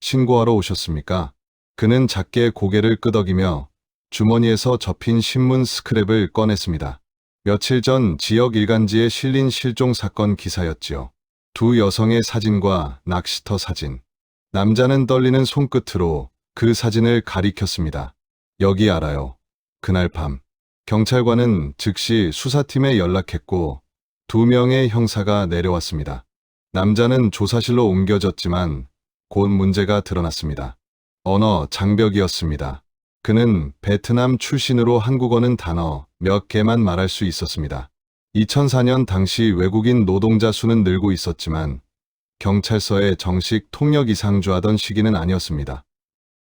신고하러 오셨습니까? 그는 작게 고개를 끄덕이며 주머니에서 접힌 신문 스크랩을 꺼냈습니다. 며칠 전 지역 일간지에 실린 실종 사건 기사였지요. 두 여성의 사진과 낚시터 사진. 남자는 떨리는 손끝으로 그 사진을 가리켰습니다. 여기 알아요. 그날 밤. 경찰관은 즉시 수사팀에 연락했고 2명의 형사가 내려왔습니다. 남자는 조사실로 옮겨졌지만 곧 문제가 드러났습니다. 언어 장벽이었습니다. 그는 베트남 출신으로 한국어는 단어 몇 개만 말할 수 있었습니다. 2004년 당시 외국인 노동자 수는 늘고 있었지만 경찰서에 정식 통역 이상주하던 시기는 아니었습니다.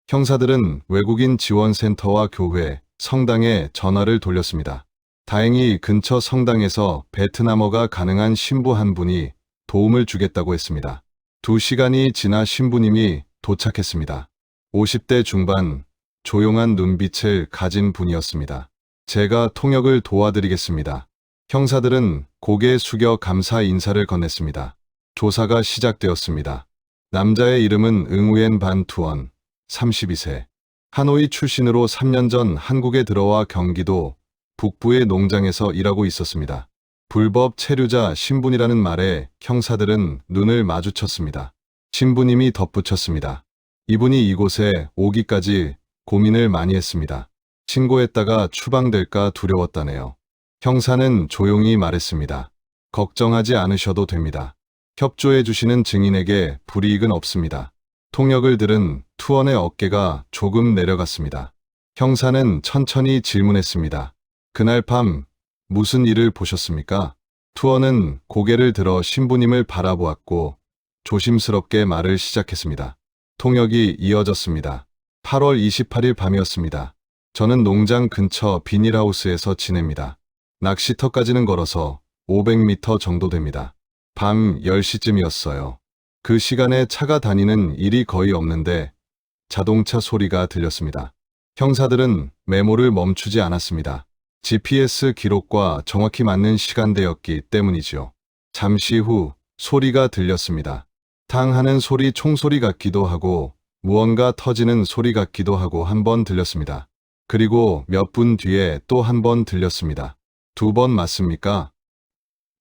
형사들은 외국인 지원센터와 교회, 성당에 전화를 돌렸습니다. 다행히 근처 성당에서 베트남어가 가능한 신부 한 분이 도움을 주겠다고 했습니다. 2시간이 지나 신부님이 도착했습니다. 50대 중반, 조용한 눈빛을 가진 분이었습니다. 제가 통역을 도와드리겠습니다. 형사들은 고개 숙여 감사 인사를 건넸습니다. 조사가 시작되었습니다. 남자의 이름은 응우엔 반 투원, 32세. 하노이 출신으로 3년 전 한국에 들어와 경기도 북부의 농장에서 일하고 있었습니다. 불법 체류자 신분이라는 말에 형사들은 눈을 마주쳤습니다. 신부님이 덧붙였습니다. 이분이 이곳에 오기까지 고민을 많이 했습니다. 신고했다가 추방될까 두려웠다네요. 형사는 조용히 말했습니다. 걱정하지 않으셔도 됩니다. 협조해 주시는 증인에게 불이익은 없습니다. 통역을 들은 투원의 어깨가 조금 내려갔습니다. 형사는 천천히 질문했습니다. 그날 밤 무슨 일을 보셨습니까? 투어는 고개를 들어 신부님을 바라보았고 조심스럽게 말을 시작했습니다. 통역이 이어졌습니다. 8월 28일 밤이었습니다. 저는 농장 근처 비닐하우스에서 지냅니다. 낚시터까지는 걸어서 500m 정도 됩니다. 밤 10시쯤이었어요. 그 시간에 차가 다니는 일이 거의 없는데 자동차 소리가 들렸습니다. 형사들은 메모를 멈추지 않았습니다. GPS 기록과 정확히 맞는 시간대였기 때문이지요. 잠시 후 소리가 들렸습니다. 탕 하는 소리, 총소리 같기도 하고 무언가 터지는 소리 같기도 하고 한 번 들렸습니다. 그리고 몇 분 뒤에 또 한 번 들렸습니다. 2번 맞습니까?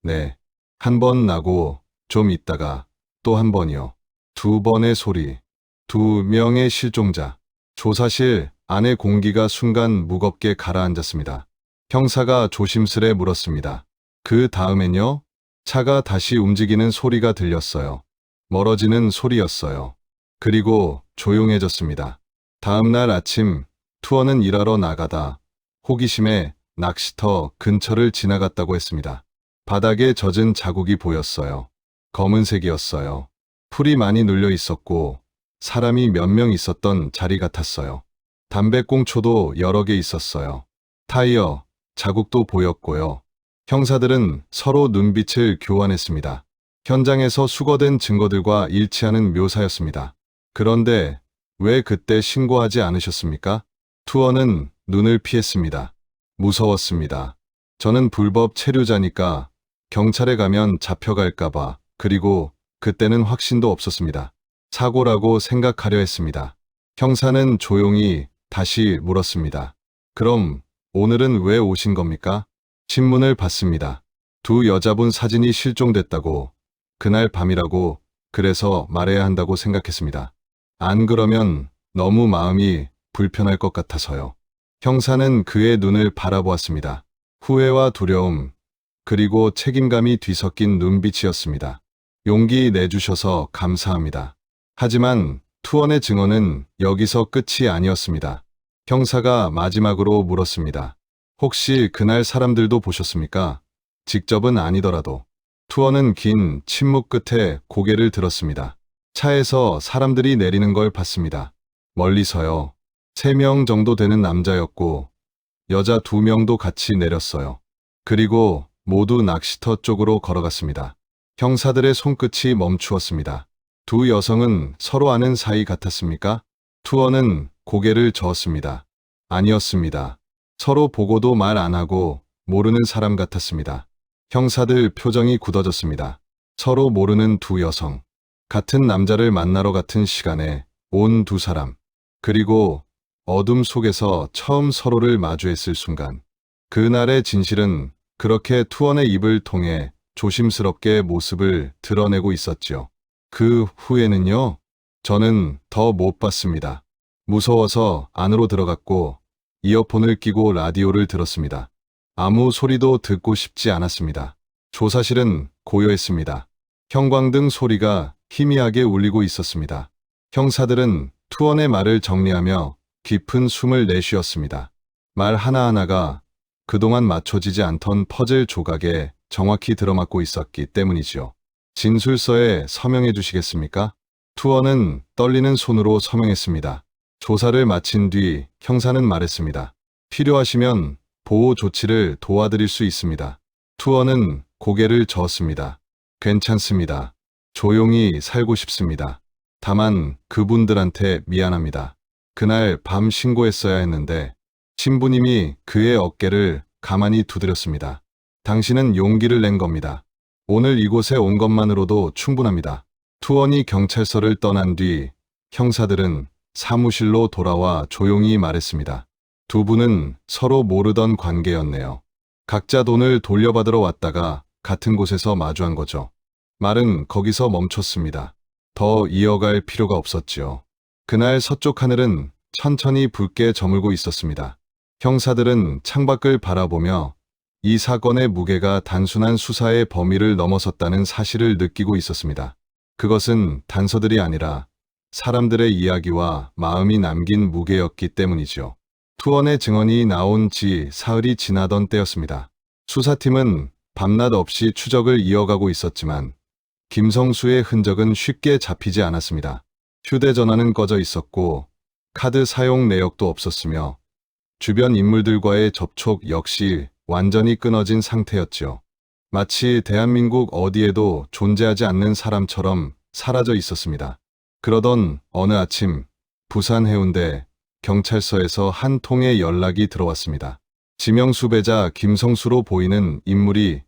네. 한 번 나고 좀 있다가 또 한 번이요. 2번의 소리. 2명의 실종자. 조사실 안의 공기가 순간 무겁게 가라앉았습니다. 형사가 조심스레 물었습니다. 그 다음엔요? 차가 다시 움직이는 소리가 들렸어요. 멀어지는 소리였어요. 그리고 조용해졌습니다. 다음 날 아침 투어는 일하러 나가다 호기심에 낚시터 근처를 지나갔다고 했습니다. 바닥에 젖은 자국이 보였어요. 검은색이었어요. 풀이 많이 눌려 있었고 사람이 몇 명 있었던 자리 같았어요. 담배꽁초도 여러 개 있었어요. 타이어 자국도 보였고요. 형사들은 서로 눈빛을 교환했습니다. 현장에서 수거된 증거들과 일치하는 묘사였습니다. 그런데 왜 그때 신고하지 않으셨습니까? 투어는 눈을 피했습니다. 무서웠습니다. 저는 불법 체류자니까 경찰에 가면 잡혀갈까봐, 그리고 그때는 확신도 없었습니다. 사고라고 생각하려 했습니다. 형사는 조용히 다시 물었습니다. 그럼 오늘은 왜 오신 겁니까? 신문을 봤습니다. 2 여자분 사진이 실종됐다고, 그날 밤이라고, 그래서 말해야 한다고 생각했습니다. 안 그러면 너무 마음이 불편할 것 같아서요. 형사는 그의 눈을 바라보았습니다. 후회와 두려움, 그리고 책임감이 뒤섞인 눈빛이었습니다. 용기 내주셔서 감사합니다. 하지만 투원의 증언은 여기서 끝이 아니었습니다. 형사가 마지막으로 물었습니다. 혹시 그날 사람들도 보셨습니까? 직접은 아니더라도. 투어는 긴 침묵 끝에 고개를 들었습니다. 차에서 사람들이 내리는 걸 봤습니다. 멀리서요. 3명 정도 되는 남자였고 여자 2명도 같이 내렸어요. 그리고 모두 낚시터 쪽으로 걸어갔습니다. 형사들의 손끝이 멈추었습니다. 2 여성은 서로 아는 사이 같았습니까? 투어는 고개를 저었습니다. 아니었습니다. 서로 보고도 말 안 하고 모르는 사람 같았습니다. 형사들 표정이 굳어졌습니다. 서로 모르는 2 여성. 같은 남자를 만나러 같은 시간에 온 2 사람. 그리고 어둠 속에서 처음 서로를 마주했을 순간. 그날의 진실은 그렇게 투원의 입을 통해 조심스럽게 모습을 드러내고 있었지요. 그 후에는요, 저는 더 못 봤습니다. 무서워서 안으로 들어갔고 이어폰을 끼고 라디오를 들었습니다. 아무 소리도 듣고 싶지 않았습니다. 조사실은 고요했습니다. 형광등 소리가 희미하게 울리고 있었습니다. 형사들은 투원의 말을 정리하며 깊은 숨을 내쉬었습니다. 말 하나하나가 그동안 맞춰지지 않던 퍼즐 조각에 정확히 들어맞고 있었기 때문이지요. 진술서에 서명해 주시겠습니까? 투어는 떨리는 손으로 서명했습니다. 조사를 마친 뒤 형사는 말했습니다. 필요하시면 보호 조치를 도와드릴 수 있습니다. 투어는 고개를 저었습니다. 괜찮습니다. 조용히 살고 싶습니다. 다만 그분들한테 미안합니다. 그날 밤 신고했어야 했는데 신부님이 그의 어깨를 가만히 두드렸습니다. 당신은 용기를 낸 겁니다. 오늘 이곳에 온 것만으로도 충분합니다. 투원이 경찰서를 떠난 뒤 형사들은 사무실로 돌아와 조용히 말했습니다. 2 분은 서로 모르던 관계였네요. 각자 돈을 돌려받으러 왔다가 같은 곳에서 마주한 거죠. 말은 거기서 멈췄습니다. 더 이어갈 필요가 없었지요. 그날 서쪽 하늘은 천천히 붉게 저물고 있었습니다. 형사들은 창밖을 바라보며 이 사건의 무게가 단순한 수사의 범위를 넘어섰다는 사실을 느끼고 있었습니다. 그것은 단서들이 아니라 사람들의 이야기와 마음이 남긴 무게였기 때문이죠. 투원의 증언이 나온 지 사흘이 지나던 때였습니다. 수사팀은 밤낮 없이 추적을 이어가고 있었지만 김성수의 흔적은 쉽게 잡히지 않았습니다. 휴대전화는 꺼져 있었고 카드 사용 내역도 없었으며 주변 인물들과의 접촉 역시 완전히 끊어진 상태였지요. 마치 대한민국 어디에도 존재하지 않는 사람처럼 사라져 있었습니다. 그러던 어느 아침 부산 해운대 경찰서에서 한 통의 연락이 들어왔습니다. 지명수배자 김성수로 보이는 인물이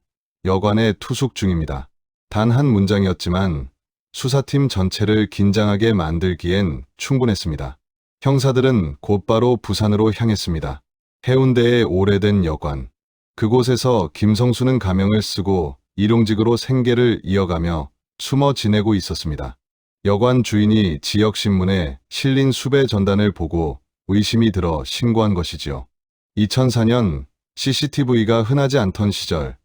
여관에 투숙 중입니다. 단 한 문장이었지만 수사팀 전체를 긴장하게 만들기엔 충분했습니다. 형사들은 곧바로 부산으로 향했습니다. 해운대의 오래된 여관. 그곳에서 김성수는 가명을 쓰고 일용직으로 생계를 이어가며 숨어 지내고 있었습니다. 여관 주인이 지역신문에 실린 수배 전단을 보고 의심이 들어 신고한 것이지요. 2004년 CCTV가 흔하지 않던 시절,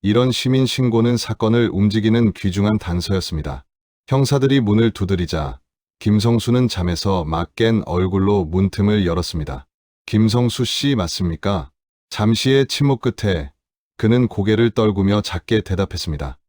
이런 시민 신고는 사건을 움직이는 귀중한 단서였습니다. 형사들이 문을 두드리자 김성수는 잠에서 막 깬 얼굴로 문틈을 열었습니다. 김성수 씨 맞습니까? 잠시의 침묵 끝에 그는 고개를 떨구며 작게 대답했습니다.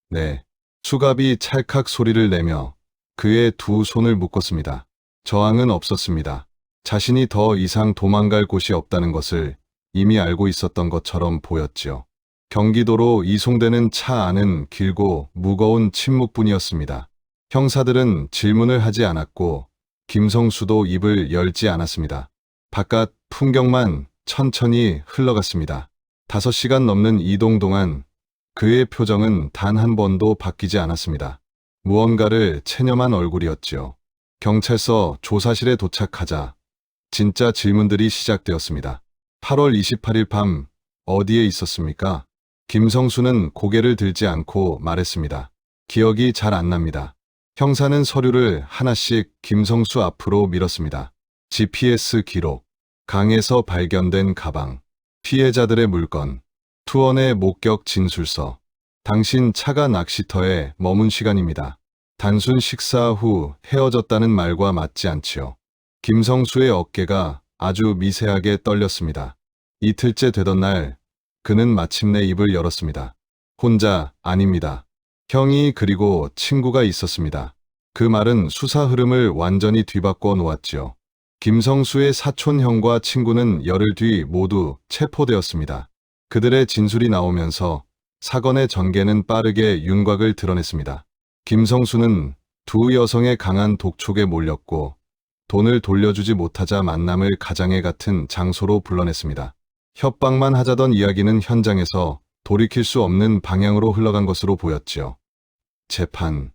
네. 수갑이 찰칵 소리를 내며 그의 두 손을 묶었습니다. 저항은 없었습니다. 자신이 더 이상 도망갈 곳이 없다는 것을 이미 알고 있었던 것처럼 보였지요. 경기도로 이송되는 차 안은 길고 무거운 침묵뿐이었습니다. 형사들은 질문을 하지 않았고 김성수도 입을 열지 않았습니다. 바깥 풍경만 천천히 흘러갔습니다. 5시간 넘는 이동 동안 그의 표정은 단 한 번도 바뀌지 않았습니다. 무언가를 체념한 얼굴이었지요. 경찰서 조사실에 도착하자 진짜 질문들이 시작되었습니다. 8월 28일 밤 어디에 있었습니까? 김성수는 고개를 들지 않고 말했습니다. 기억이 잘 안 납니다. 형사는 서류를 하나씩 김성수 앞으로 밀었습니다. GPS 기록, 강에서 발견된 가방, 피해자들의 물건, 투원의 목격 진술서, 당신 차가 낚시터에 머문 시간입니다. 단순 식사 후 헤어졌다는 말과 맞지 않지요. 김성수의 어깨가 아주 미세하게 떨렸습니다. 이틀째 되던 날, 그는 마침내 입을 열었습니다. 혼자 아닙니다. 형이 그리고 친구가 있었습니다. 그 말은 수사 흐름을 완전히 뒤바꿔 놓았지요. 김성수의 사촌 형과 친구는 열흘 뒤 모두 체포되었습니다. 그들의 진술이 나오면서 사건의 전개는 빠르게 윤곽을 드러냈습니다. 김성수는 두 여성의 강한 독촉에 몰렸고 돈을 돌려주지 못하자 만남을 가장의 같은 장소로 불러냈습니다. 협박만 하자던 이야기는 현장에서 돌이킬 수 없는 방향으로 흘러간 것으로 보였지요. 재판.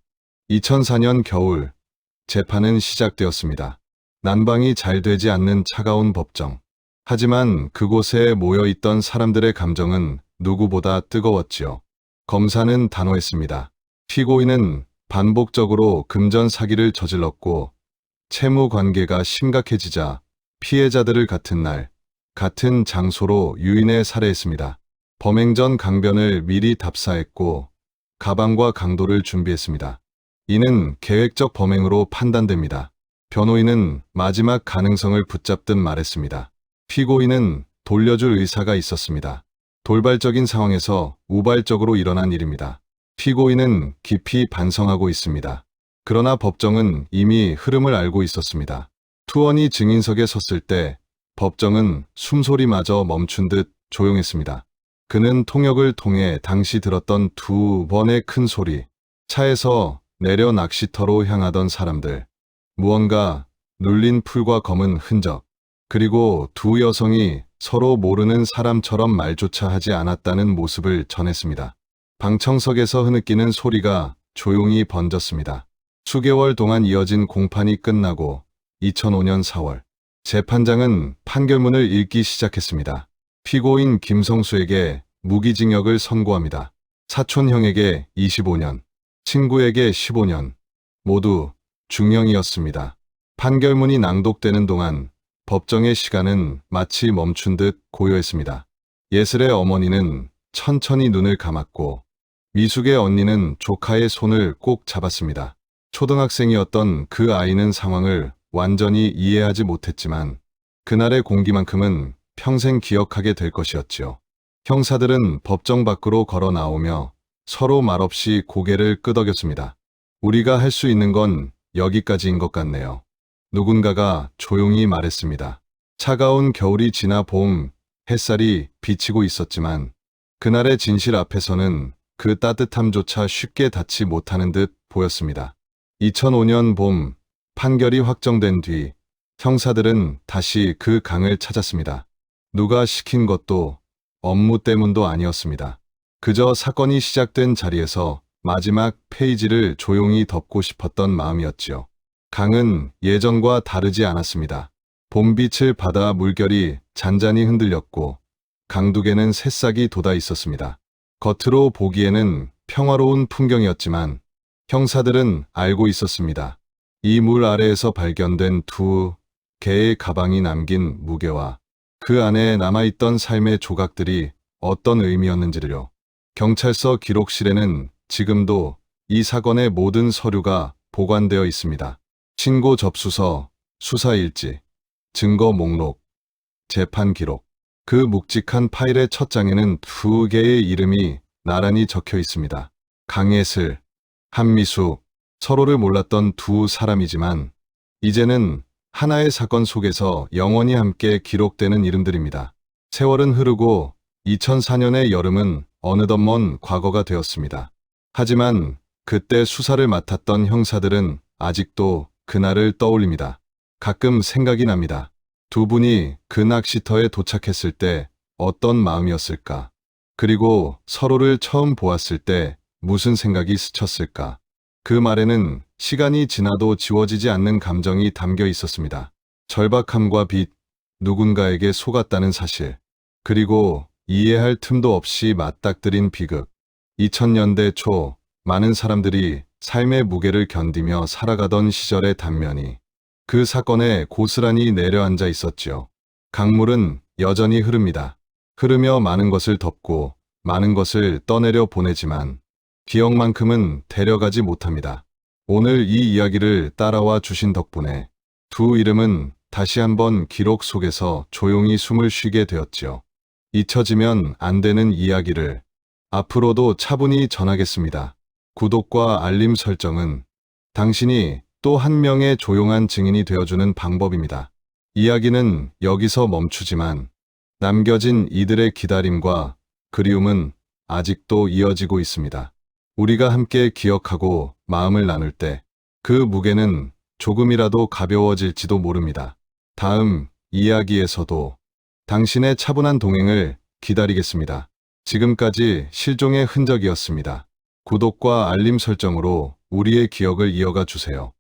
2004년 겨울, 재판은 시작되었습니다. 난방이 잘 되지 않는 차가운 법정. 하지만 그곳에 모여있던 사람들의 감정은 누구보다 뜨거웠지요. 검사는 단호했습니다. 피고인은 반복적으로 금전 사기를 저질렀고 채무 관계가 심각해지자 피해자들을 같은 날, 같은 장소로 유인해 살해했습니다. 범행 전 강변을 미리 답사했고 가방과 강도를 준비했습니다. 이는 계획적 범행으로 판단됩니다. 변호인은 마지막 가능성을 붙잡듯 말했습니다. 피고인은 돌려줄 의사가 있었습니다. 돌발적인 상황에서 우발적으로 일어난 일입니다. 피고인은 깊이 반성하고 있습니다. 그러나 법정은 이미 흐름을 알고 있었습니다. 투원이 증인석에 섰을 때 법정은 숨소리마저 멈춘 듯 조용했습니다. 그는 통역을 통해 당시 들었던 두 번의 큰 소리, 차에서 내려 낚시터로 향하던 사람들, 무언가 눌린 풀과 검은 흔적, 그리고 두 여성이 서로 모르는 사람처럼 말조차 하지 않았다는 모습을 전했습니다. 방청석에서 흐느끼는 소리가 조용히 번졌습니다. 수개월 동안 이어진 공판이 끝나고 2005년 4월, 재판장은 판결문을 읽기 시작했습니다. 피고인 김성수에게 무기징역을 선고합니다. 사촌형에게 25년, 친구에게 15년, 모두 중형이었습니다. 판결문이 낭독되는 동안 법정의 시간은 마치 멈춘 듯 고요했습니다. 예슬의 어머니는 천천히 눈을 감았고 미숙의 언니는 조카의 손을 꼭 잡았습니다. 초등학생이었던 그 아이는 상황을 완전히 이해하지 못했지만 그날의 공기만큼은 평생 기억하게 될 것이었지요. 형사들은 법정 밖으로 걸어 나오며 서로 말없이 고개를 끄덕였습니다. 우리가 할 수 있는 건 여기까지인 것 같네요. 누군가가 조용히 말했습니다. 차가운 겨울이 지나 봄, 햇살이 비치고 있었지만 그날의 진실 앞에서는 그 따뜻함조차 쉽게 닿지 못하는 듯 보였습니다. 2005년 봄, 판결이 확정된 뒤 형사들은 다시 그 강을 찾았습니다. 누가 시킨 것도 업무 때문도 아니었습니다. 그저 사건이 시작된 자리에서 마지막 페이지를 조용히 덮고 싶었던 마음이었지요. 강은 예전과 다르지 않았습니다. 봄빛을 받아 물결이 잔잔히 흔들렸고 강둑에는 새싹이 돋아 있었습니다. 겉으로 보기에는 평화로운 풍경이었지만 형사들은 알고 있었습니다. 이 물 아래에서 발견된 두 개의 가방이 남긴 무게와 그 안에 남아있던 삶의 조각들이 어떤 의미였는지를요. 경찰서 기록실에는 지금도 이 사건의 모든 서류가 보관되어 있습니다. 신고 접수서, 수사일지, 증거 목록, 재판 기록. 그 묵직한 파일의 첫 장에는 두 개의 이름이 나란히 적혀 있습니다. 강예슬, 한미숙, 서로를 몰랐던 두 사람이지만 이제는 하나의 사건 속에서 영원히 함께 기록되는 이름들입니다. 세월은 흐르고 2004년의 여름은 어느덧 먼 과거가 되었습니다. 하지만 그때 수사를 맡았던 형사들은 아직도 그날을 떠올립니다. 가끔 생각이 납니다. 두 분이 그 낚시터에 도착했을 때 어떤 마음이었을까? 그리고 서로를 처음 보았을 때 무슨 생각이 스쳤을까? 그 말에는 시간이 지나도 지워지지 않는 감정이 담겨 있었습니다. 절박함과 빚, 누군가에게 속았다는 사실, 그리고 이해할 틈도 없이 맞닥뜨린 비극. 2000년대 초 많은 사람들이 삶의 무게를 견디며 살아가던 시절의 단면이 그 사건에 고스란히 내려앉아 있었지요. 강물은 여전히 흐릅니다. 흐르며 많은 것을 덮고 많은 것을 떠내려 보내지만 기억만큼은 데려가지 못합니다. 오늘 이 이야기를 따라와 주신 덕분에 두 이름은 다시 한번 기록 속에서 조용히 숨을 쉬게 되었지요. 잊혀지면 안 되는 이야기를 앞으로도 차분히 전하겠습니다. 구독과 알림 설정은 당신이 또 한 명의 조용한 증인이 되어주는 방법입니다. 이야기는 여기서 멈추지만 남겨진 이들의 기다림과 그리움은 아직도 이어지고 있습니다. 우리가 함께 기억하고 마음을 나눌 때 그 무게는 조금이라도 가벼워질지도 모릅니다. 다음 이야기에서도 당신의 차분한 동행을 기다리겠습니다. 지금까지 실종의 흔적이었습니다. 구독과 알림 설정으로 우리의 기억을 이어가 주세요.